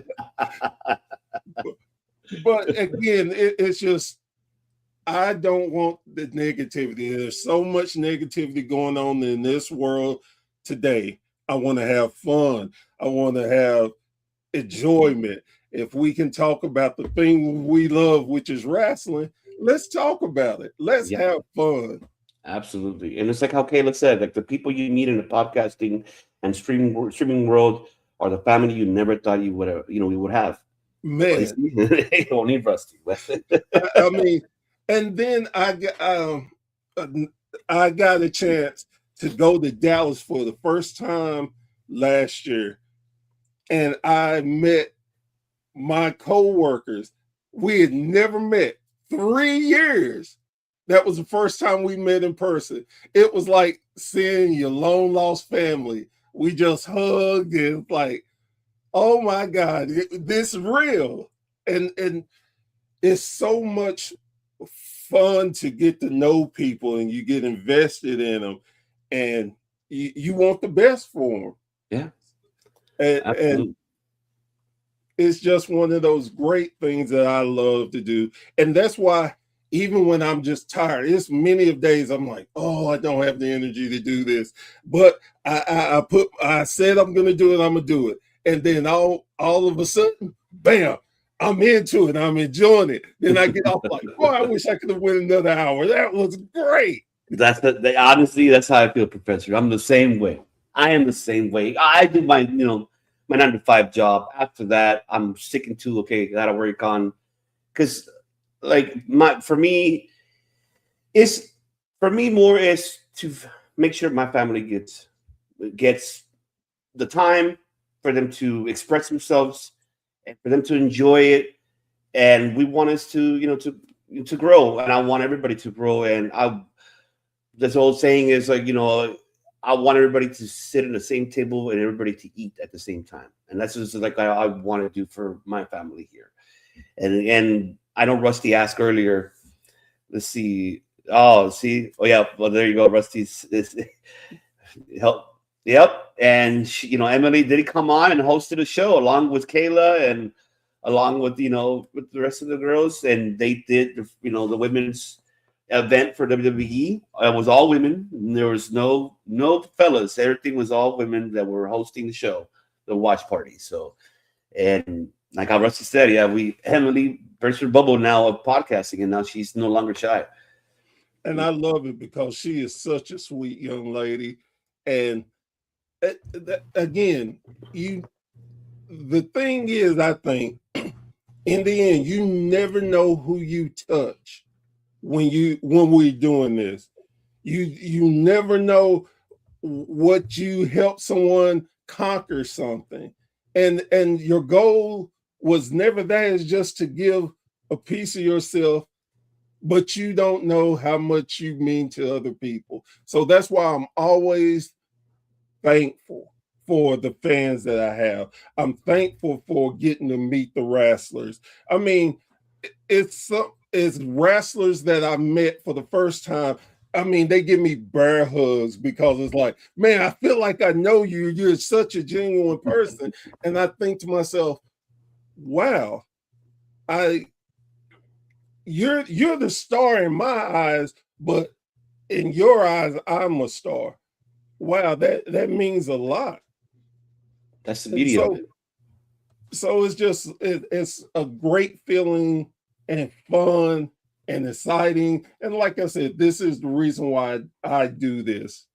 But again, it's just I don't want the negativity. There's so much negativity going on in this world today. I want to have fun. I want to have enjoyment. If we can talk about the thing we love, which is wrestling, let's talk about it. Let's Yeah, have fun. absolutely. And it's like how Kayla said, like the people you meet in the podcasting and streaming world are the family you never thought you would have, we would have. Man, You don't need Rusty. I mean, and then uh, I got a chance to go to Dallas for the first time last year, and I met my co-workers. We had never met 3 years. That was the first time we met in person. It was like seeing your long lost family. We just hugged and like, oh my God, this is real. And it's so much fun to get to know people and you get invested in them and you want the best for them. Yeah, And absolutely. it's just one of those great things that I love to do. And that's why even when I'm just tired, it's many of days I'm like, oh, I don't have the energy to do this. But I said I'm gonna do it, I'm gonna do it. And then all of a sudden, bam, I'm into it. I'm enjoying it. Then I get off like, oh, I wish I could have went another hour. That was great. Honestly, that's how I feel, Professor. I'm the same way. I am the same way. I do my 9 to 5 job. After that, I'm sticking to okay, gotta work on because like my is for me more is to make sure my family gets the time for them to express themselves and for them to enjoy it. And we want us to to grow, and I want everybody to grow. And I this old saying is like I want everybody to sit at the same table and everybody to eat at the same time, and that's just like I want to do for my family here. And I know Rusty asked earlier. Let's see. Oh, see. Oh yeah. Well, there you go. Rusty's help. Yep. And she, Emily did come on and hosted a show along with Kayla and along with with the rest of the girls, and they did the women's event for WWE. It was all women. There was no fellas. Everything was all women that were hosting the show, the watch party. So, and like how Rusty said, yeah, Emily burst her bubble now of podcasting, and now she's no longer shy. And I love it because she is such a sweet young lady. And again, the thing is, I think in the end, you never know who you touch when we're doing this. You never know what you help someone conquer something. And your goal was never that, is just to give a piece of yourself, but you don't know how much you mean to other people. So that's why I'm always thankful for the fans that I have. I'm thankful for getting to meet the wrestlers. I mean, it's wrestlers that I met for the first time. I mean, they give me bear hugs because it's like, man, I feel like I know you. You're such a genuine person. And I think to myself, wow, you're the star in my eyes, but in your eyes, I'm a star. Wow, that means a lot. That's the And beauty of it. so it's a great feeling and fun and exciting. And like I said, this is the reason why I do this.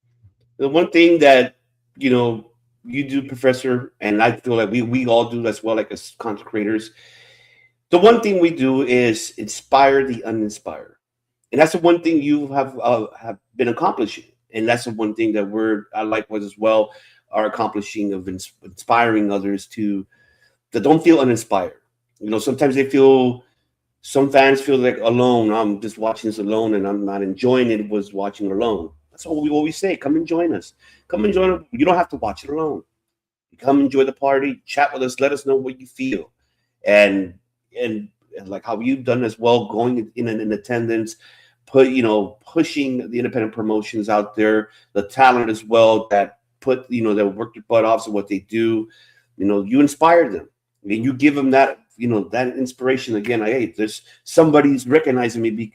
The one thing that you do, Professor, and I feel like we all do as well, like as content creators. The one thing we do is inspire the uninspired, and that's the one thing you have been accomplishing, and that's the one thing that I likewise as well are accomplishing of inspiring others to that don't feel uninspired. Sometimes some fans feel like alone. I'm just watching this alone, and I'm not enjoying it. Was watching alone. That's all we always say. Come and join us. Come and join us. You don't have to watch it alone. Come enjoy the party. Chat with us. Let us know what you feel, and and, and like how you've done as well, going in attendance, pushing the independent promotions out there, the talent as well that that work their butt off. So what they do, you inspire them, and you give them that that inspiration again. Like, hey, there's somebody's recognizing me,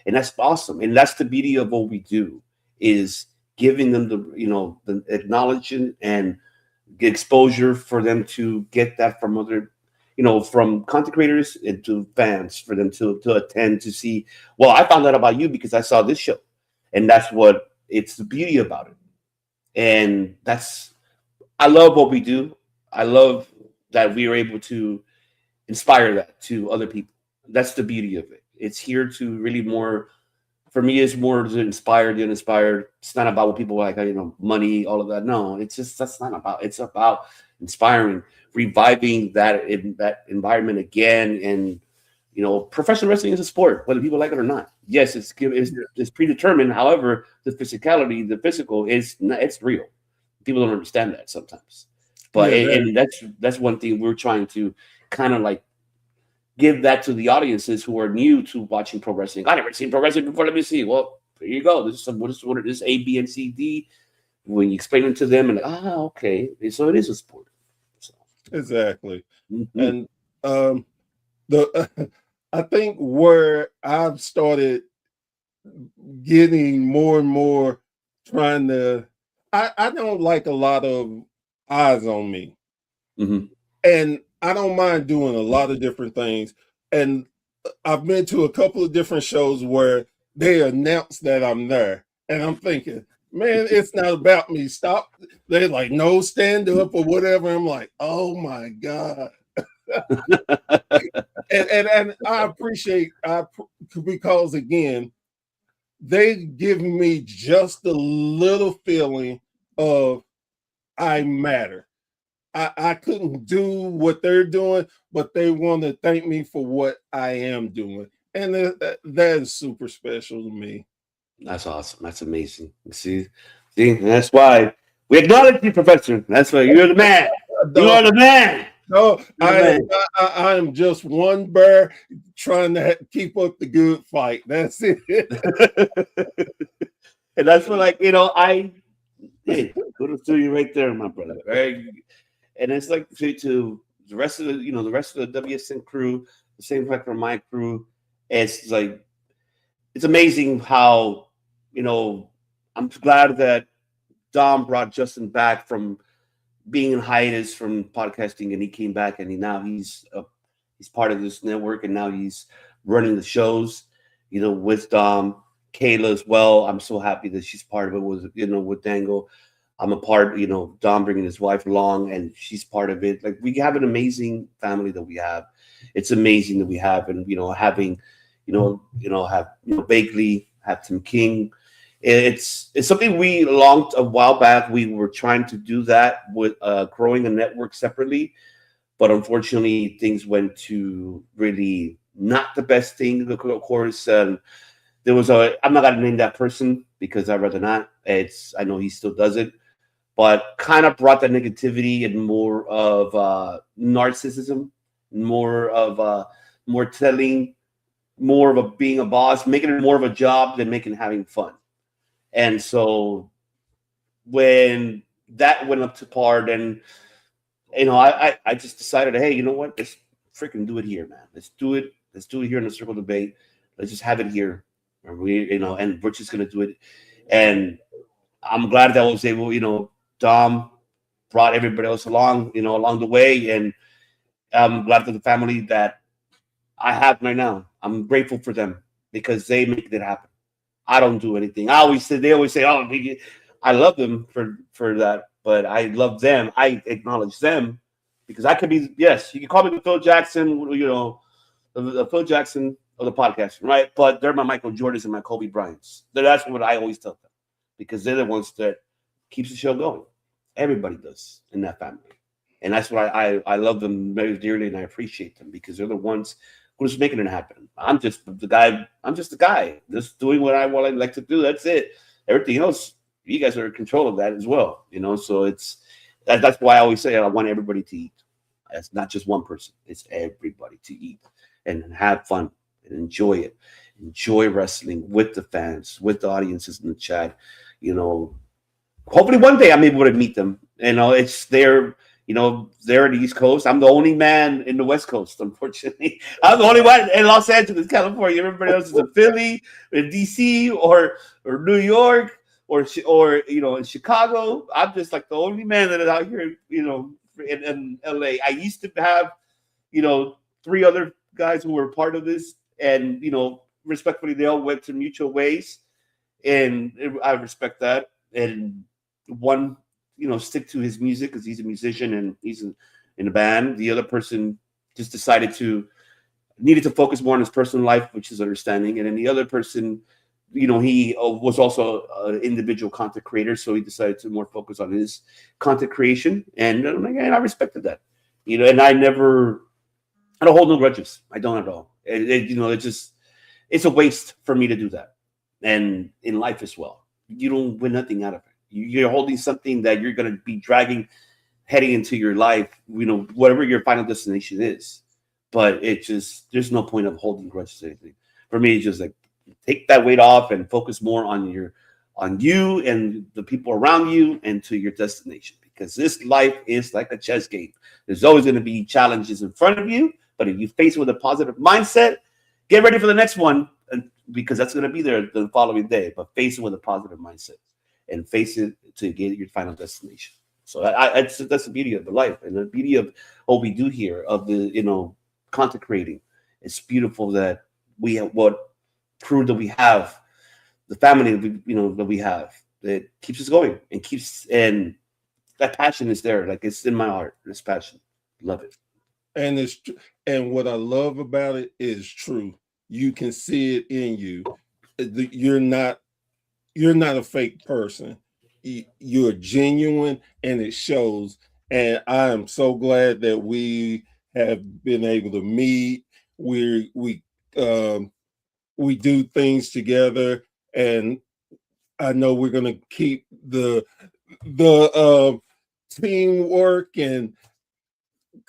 and that's awesome. And that's the beauty of what we do is giving them the acknowledgement and exposure for them to get that from other from content creators and to fans, for them to attend to see, well, I found out about you because I saw this show. And that's what it's the beauty about it. And I love what we do. I love that we are able to inspire that to other people. That's the beauty of it. It's here to really for me, it's more to inspire the uninspired. It's not about what people like, money, all of that. No, that's not about. It's about inspiring, reviving that environment again. And professional wrestling is a sport, whether people like it or not. Yes, it's predetermined. However, the physicality, the physical, it's real. People don't understand that sometimes. But and that's one thing we're trying to kind of like give that to the audiences who are new to watching pro wrestling. I never seen pro wrestling before. Let me see. Well, there you go. This is what it is. A, B, and C, D. When you explain it to them, and okay, so it is a sport. So. Exactly. And I think where I've started getting more and more trying to, I don't like a lot of eyes on me, and I don't mind doing a lot of different things. And I've been to a couple of different shows where they announce that I'm there. And I'm thinking, man, it's not about me. Stop. They're like, no, stand up or whatever. I'm like, oh my God. and I appreciate because again, they give me just a little feeling of I matter. I couldn't do what they're doing, but they want to thank me for what I am doing. And that is super special to me. That's awesome. That's amazing. See, that's why we acknowledge you, Professor. That's why you're the man. You are the man. No, I am just one bear trying to keep up the good fight. That's it. And that's what, hey, kudos to you right there, my brother. Right? And it's like to the rest of the WSN crew, the same like from my crew. It's like it's amazing how I'm glad that Dom brought Justin back from being in hiatus from podcasting, and he came back, and he's part of this network, and now he's running the shows, with Dom, Kayla as well. I'm so happy that she's part of it. With Dangle. I'm a part, Dom bringing his wife along, and she's part of it. Like, we have an amazing family that we have. It's amazing that we have, and having, have Bagley, have Tim King. It's something we longed a while back. We were trying to do that with growing a network separately, but unfortunately, things went to really not the best thing. Of course, there was I'm not gonna name that person because I'd rather not. I know he still does it. But kind of brought that negativity and more of narcissism, more of telling, more of being a boss, making it more of a job than having fun. And so when that went up to par, then I just decided, hey, you know what? Let's freaking do it here, man. Let's do it. Let's do it here in the Circle Debate. Let's just have it here. And we're just gonna do it. And I'm glad that I was able, Dom brought everybody else along, along the way. And I'm glad for the family that I have right now. I'm grateful for them because they make it happen. I don't do anything. They always say, oh, I love them for that, but I love them. I acknowledge them because I could be, yes, you can call me the Phil Jackson, the Phil Jackson of the podcast, right? But they're my Michael Jordans and my Kobe Bryants. That's what I always tell them because they're the ones that keeps the show going. Everybody does in that family. And that's why I love them very dearly and I appreciate them because they're the ones who's making it happen. I'm just the guy. I'm just the guy, just doing what I like to do. That's it. Everything else, you guys are in control of that as well. So that's why I always say I want everybody to eat. It's not just one person. It's everybody to eat and have fun and enjoy it. Enjoy wrestling with the fans, with the audiences in the chat. Hopefully one day I'm able to meet them. It's their. They're in the East Coast. I'm the only man in the West Coast, unfortunately. I'm the only one in Los Angeles, California. Everybody else is in Philly, in DC, or New York, or in Chicago. I'm just like the only man that is out here, in LA. I used to have, 3 other guys who were part of this, and respectfully, they all went to mutual ways, and I respect that. And one stick to his music because he's a musician and he's in a band. The other person just needed to focus more on his personal life, which is understanding. And then the other person, he was also an individual content creator, so he decided to more focus on his content creation. And I respected that, and I don't hold no grudges. I don't at all. It's a waste for me to do that. And in life as well, you don't win nothing out of it. You're holding something that you're going to be dragging heading into your life, whatever your final destination is. But there's no point of holding grudges or anything. For me, it's just like take that weight off and focus more on you and the people around you and to your destination. Because this life is like a chess game. There's always going to be challenges in front of you. But if you face it with a positive mindset, get ready for the next one because that's going to be there the following day. But face it with a positive mindset. And face it to get your final destination. So that's the beauty of the life and the beauty of what we do here of the content creating. It's beautiful that we have what crew that we have, the family that we have that keeps us going and that passion is there. Like it's in my heart. This passion, love it. And what I love about it is true. You can see it in you. You're not a fake person. You're genuine and it shows. And I am so glad that we have been able to meet. We do things together, and I know we're going to keep the teamwork and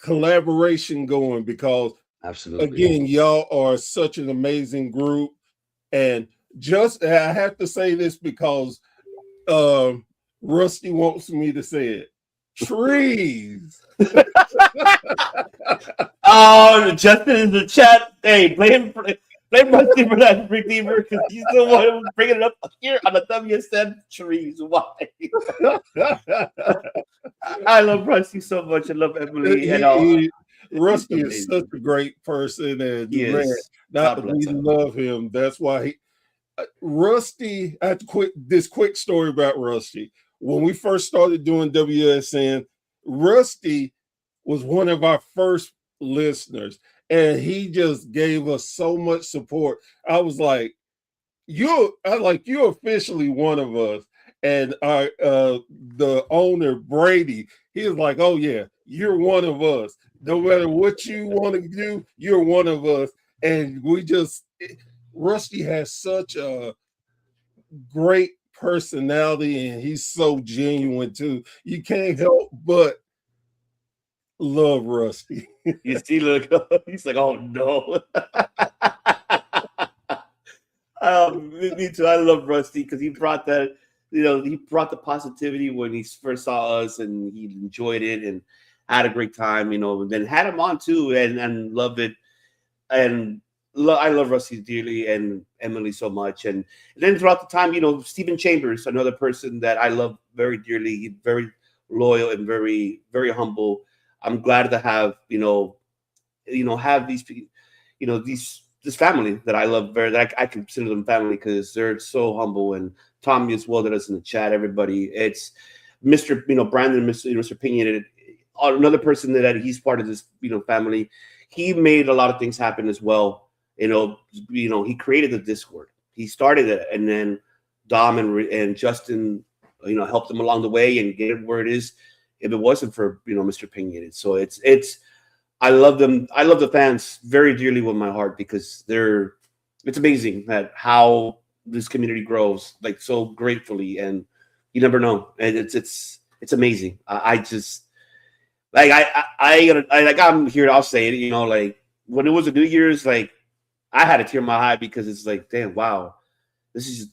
collaboration going because Absolutely. Again, y'all are such an amazing group. And I have to say this because Rusty wants me to say it. Trees. Oh, Justin in the chat. Hey, blame Rusty for that redeemer because he's the one bringing it up here on the WSN trees. Why? I love Rusty so much. I love Emily. Rusty is such a great person, and man, we love him. That's why Rusty. I have this quick story about Rusty. When we first started doing WSN, Rusty was one of our first listeners, and he just gave us so much support. I was like, you're officially one of us. And our the owner, Brady, he was like, oh yeah, you're one of us. No matter what you want to do, you're one of us. And Rusty has such a great personality, and he's so genuine too. You can't help but love Rusty. You see, look, he's like, oh no. Me too. I love Rusty because he brought that, he brought the positivity when he first saw us, and he enjoyed it and had a great time, and then had him on too and loved it. And I love Rusty dearly and Emily so much. And then throughout the time, Stephen Chambers, another person that I love very dearly. He's very loyal and very, very humble. I'm glad to have, have these this family that I love very, that I consider them family because they're so humble, and Tommy as well that is in the chat. Everybody, it's Mr. Brandon, Mr. Pinion, another person that he's part of this family. He made a lot of things happen as well. He created the Discord. He started it, and then Dom and Justin, helped him along the way and get it where it is. If it wasn't for Mr. Pinion, so it's. I love them. I love the fans very dearly with my heart because it's amazing that how this community grows like so gratefully, and you never know. And it's amazing. I just like I'm here. I'll say it. Like when it was a New Year's, like I had a tear in my eye because it's like, damn, wow, this is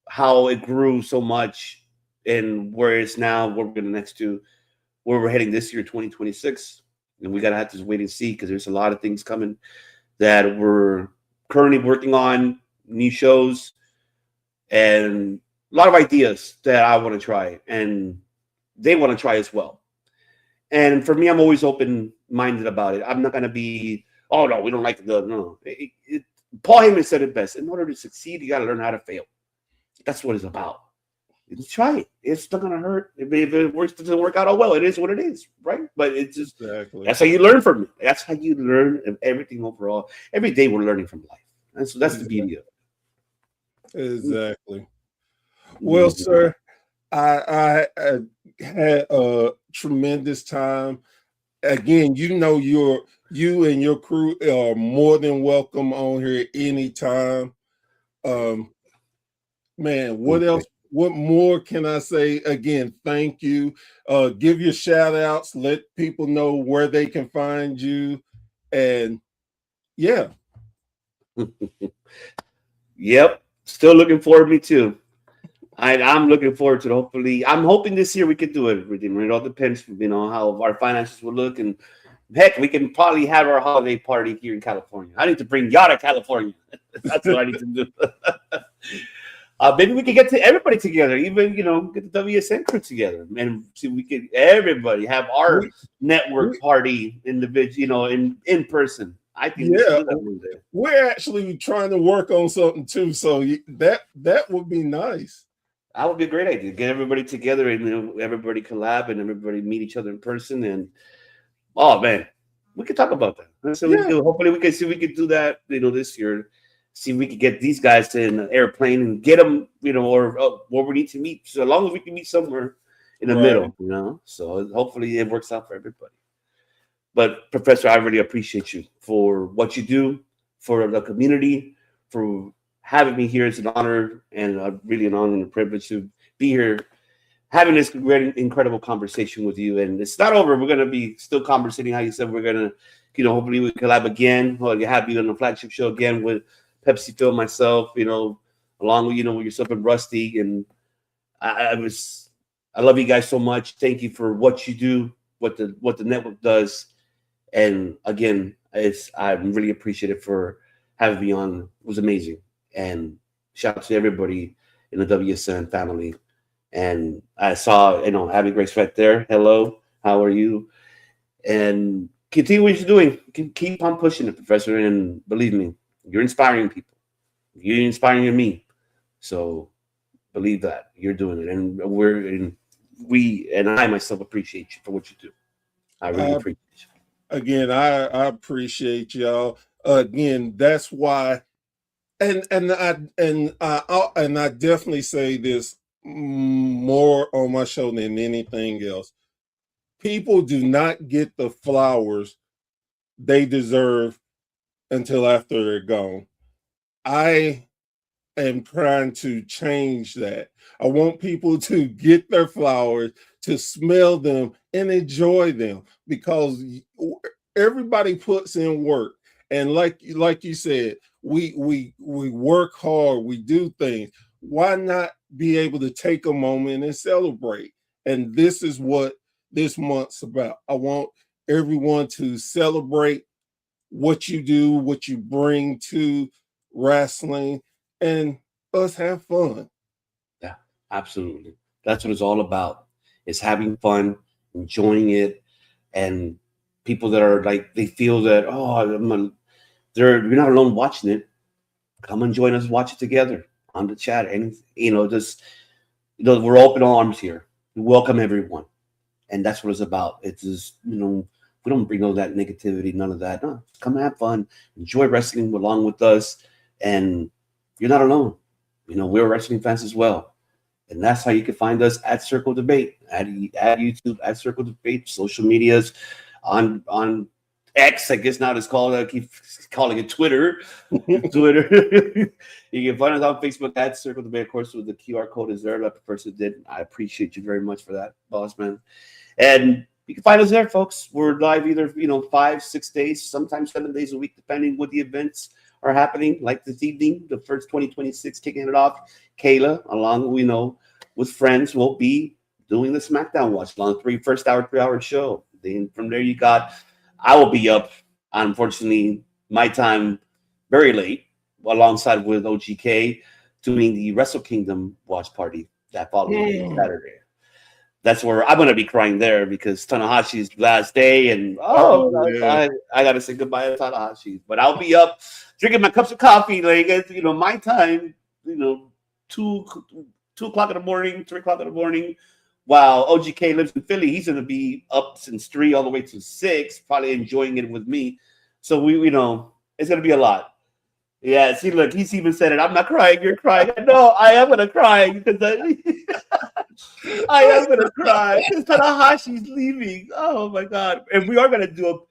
how it grew so much, and where it's now, where we're next to, where we're heading this year, 2026. And we gotta have to wait and see because there's a lot of things coming that we're currently working on, new shows, and a lot of ideas that I want to try, and they want to try as well. And for me, I'm always open-minded about it. I'm not gonna be, oh no, we don't like no. Paul Heyman said it best: in order to succeed, you gotta learn how to fail. That's what it's about. Try it. It's not gonna hurt. If it works, doesn't work out, oh well, it is what it is, right? But it's just That's how you learn from it. That's how you learn everything overall. Every day we're learning from life, and so that's the beauty of it. Exactly. Well, sir, I had a tremendous time. Again, you and your crew are more than welcome on here anytime. Man, what else? What more can I say? Again, thank you. Give your shout outs, let people know where they can find you. And yeah. Yep. Still looking forward to me too. I'm looking forward to it. Hopefully, I'm hoping this year we can do it. It all depends, how our finances will look. And heck, we can probably have our holiday party here in California. I need to bring y'all to California. That's what I need to do. Maybe we could get to everybody together, even get the WSN crew together, and see we could everybody have our network party in person. I think we're actually trying to work on something too, so that would be nice. That would be a great idea. Get everybody together and everybody collab and everybody meet each other in person. And oh man, we could talk about that. So hopefully we can see we could do that this year. See if we could get these guys in an airplane and get them, or where we need to meet. So long as we can meet somewhere in the middle, So hopefully it works out for everybody. But Professor, I really appreciate you for what you do for the community, for having me here. It's an honor and really an honor and a privilege to be here, having this great, incredible conversation with you. And it's not over. We're going to be still conversating. How you said we're going to, hopefully we collab again. Or have you on the flagship show again with Pepsi Phil, myself, along with with yourself and Rusty, and I love you guys so much. Thank you for what you do, what the network does, and again, I'm really appreciative for having me on. It was amazing, and shout out to everybody in the WSN family. And I saw Abby Grace right there. Hello, how are you? And continue what you're doing. Keep on pushing it, Professor, and believe me, you're inspiring people. You're inspiring me. So believe that you're doing it. And we and I myself appreciate you for what you do. I really appreciate you. Again, I appreciate y'all. Again, that's why and I definitely say this more on my show than anything else. People do not get the flowers they deserve until after they're gone. I am trying to change that. I want people to get their flowers, to smell them and enjoy them, because everybody puts in work. And like you said, we work hard, we do things. Why not be able to take a moment and celebrate? And this is what this month's about. I want everyone to celebrate what you do, what you bring to wrestling, and us have fun. Yeah, absolutely. That's what it's all about. It's having fun, enjoying it, and people that are like, they feel that, you're not alone watching it. Come and join us, watch it together on the chat, and just we're open arms here. We welcome everyone, and that's what it's about. It's just we don't bring all that negativity, none of that. No, come have fun, enjoy wrestling along with us, and you're not alone. We're wrestling fans as well, and that's how you can find us at Circle Debate, at YouTube, at Circle Debate, social medias, on X, I guess now it's called. I keep calling it Twitter. Twitter. You can find us on Facebook at Circle Debate. Of course, with the QR code is there, like the person did. I appreciate you very much for that, boss man. And you can find us there, folks. We're live either 5-6 days, sometimes 7 days a week, depending what the events are happening. Like this evening, the first 2026, kicking it off. Kayla, along with friends, will be doing the SmackDown watch along the first 3-hour show. Then from there, I will be up, unfortunately, my time very late, alongside with OGK, doing the Wrestle Kingdom watch party that following Saturday. That's where I'm going to be crying there because Tanahashi's last day, and I got to say goodbye to Tanahashi. But I'll be up drinking my cups of coffee, like my time, 2 o'clock in the morning, 3 o'clock in the morning. While OGK lives in Philly, he's going to be up since 3 all the way to 6, probably enjoying it with me. So we it's going to be a lot. Yeah, see, look, he's even said it. I'm not crying. You're crying. No, I am going to cry because I am going to cry because Tanahashi's leaving. Oh my God! And we are going to do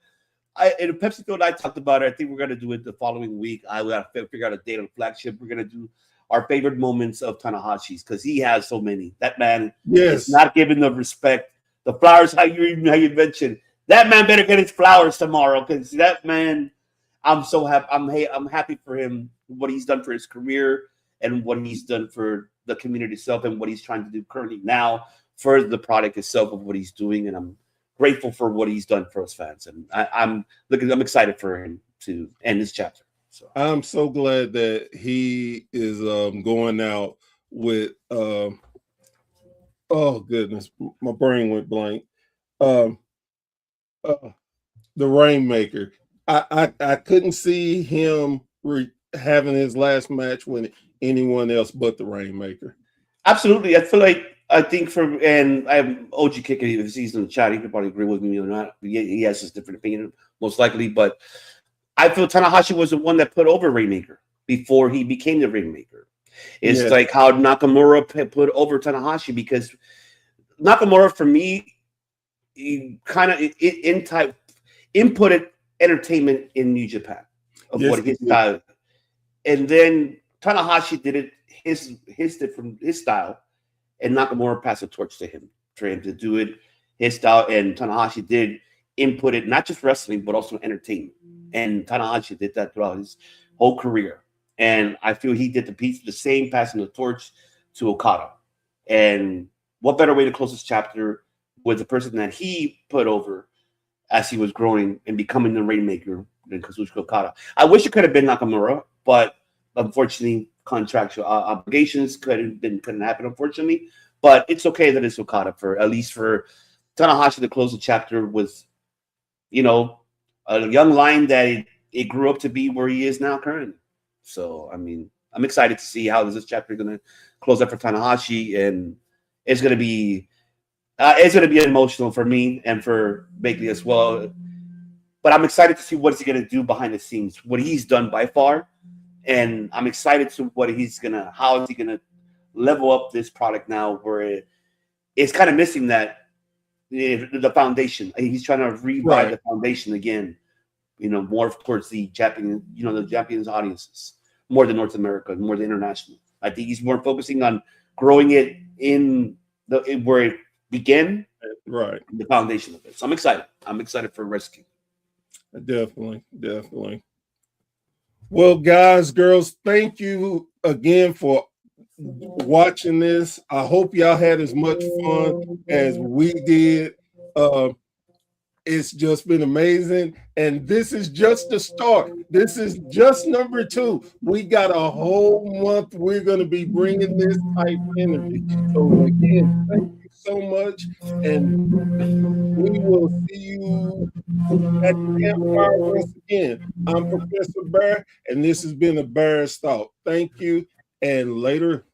in Pepsi Field. I talked about it. I think we're going to do it the following week. I got to figure out a date on the flagship. We're going to do our favorite moments of Tanahashi's because he has so many. That man is not giving the respect, the flowers. How you mentioned that man better get his flowers tomorrow because that man. I'm so happy. I'm happy for him. What he's done for his career and what he's done for the community itself and what he's trying to do currently now for the product itself of what he's doing. And I'm grateful for what he's done for us fans. And I'm excited for him to end this chapter. So I'm so glad that he is going out with oh goodness, my brain went blank. The Rainmaker. I couldn't see him having his last match with anyone else but the Rainmaker. Absolutely. I think and I have OG Kicker, if he's in the chat, he could probably agree with me or not. He has his different opinion, most likely, but I feel Tanahashi was the one that put over Rainmaker before he became the Rainmaker. It's like how Nakamura put over Tanahashi because Nakamura, for me, he kind of inputted entertainment in New Japan of what his style, and then Tanahashi did it his style, and Nakamura passed the torch to him for him to do it his style, and Tanahashi did input it not just wrestling but also entertainment. And Tanahashi did that throughout his whole career. And I feel he did the same passing the torch to Okada. And what better way to close this chapter with the person that he put over as he was growing and becoming the Rainmaker than Kazuchika Okada. I wish it could have been Nakamura, but unfortunately, contractual obligations couldn't happen, unfortunately. But it's okay that it's Okada at least for Tanahashi to close the chapter with, a young line that it grew up to be where he is now currently. So, I mean, I'm excited to see how this chapter is going to close up for Tanahashi, and it's going to be emotional for me and for Bakley as well. But I'm excited to see what he's going to do behind the scenes, what he's done by far, and I'm excited to how is he going to level up this product now, where it's kind of missing that. The foundation. He's trying to revive the foundation again, more towards the Japanese, the Japanese audiences, more than North America, more than international. I think he's more focusing on growing it where it began, the foundation of it. So I'm excited. I'm excited for Rescue. Definitely. Well, guys, girls, thank you again for watching this. I hope y'all had as much fun as we did. It's just been amazing, and this is just the start. This is just number 2. We got a whole month. We're going to be bringing this type energy. So again, thank you so much, and we will see you at the campfire once again. I'm Professor Bear, and this has been a Bear's Thought. Thank you, and later.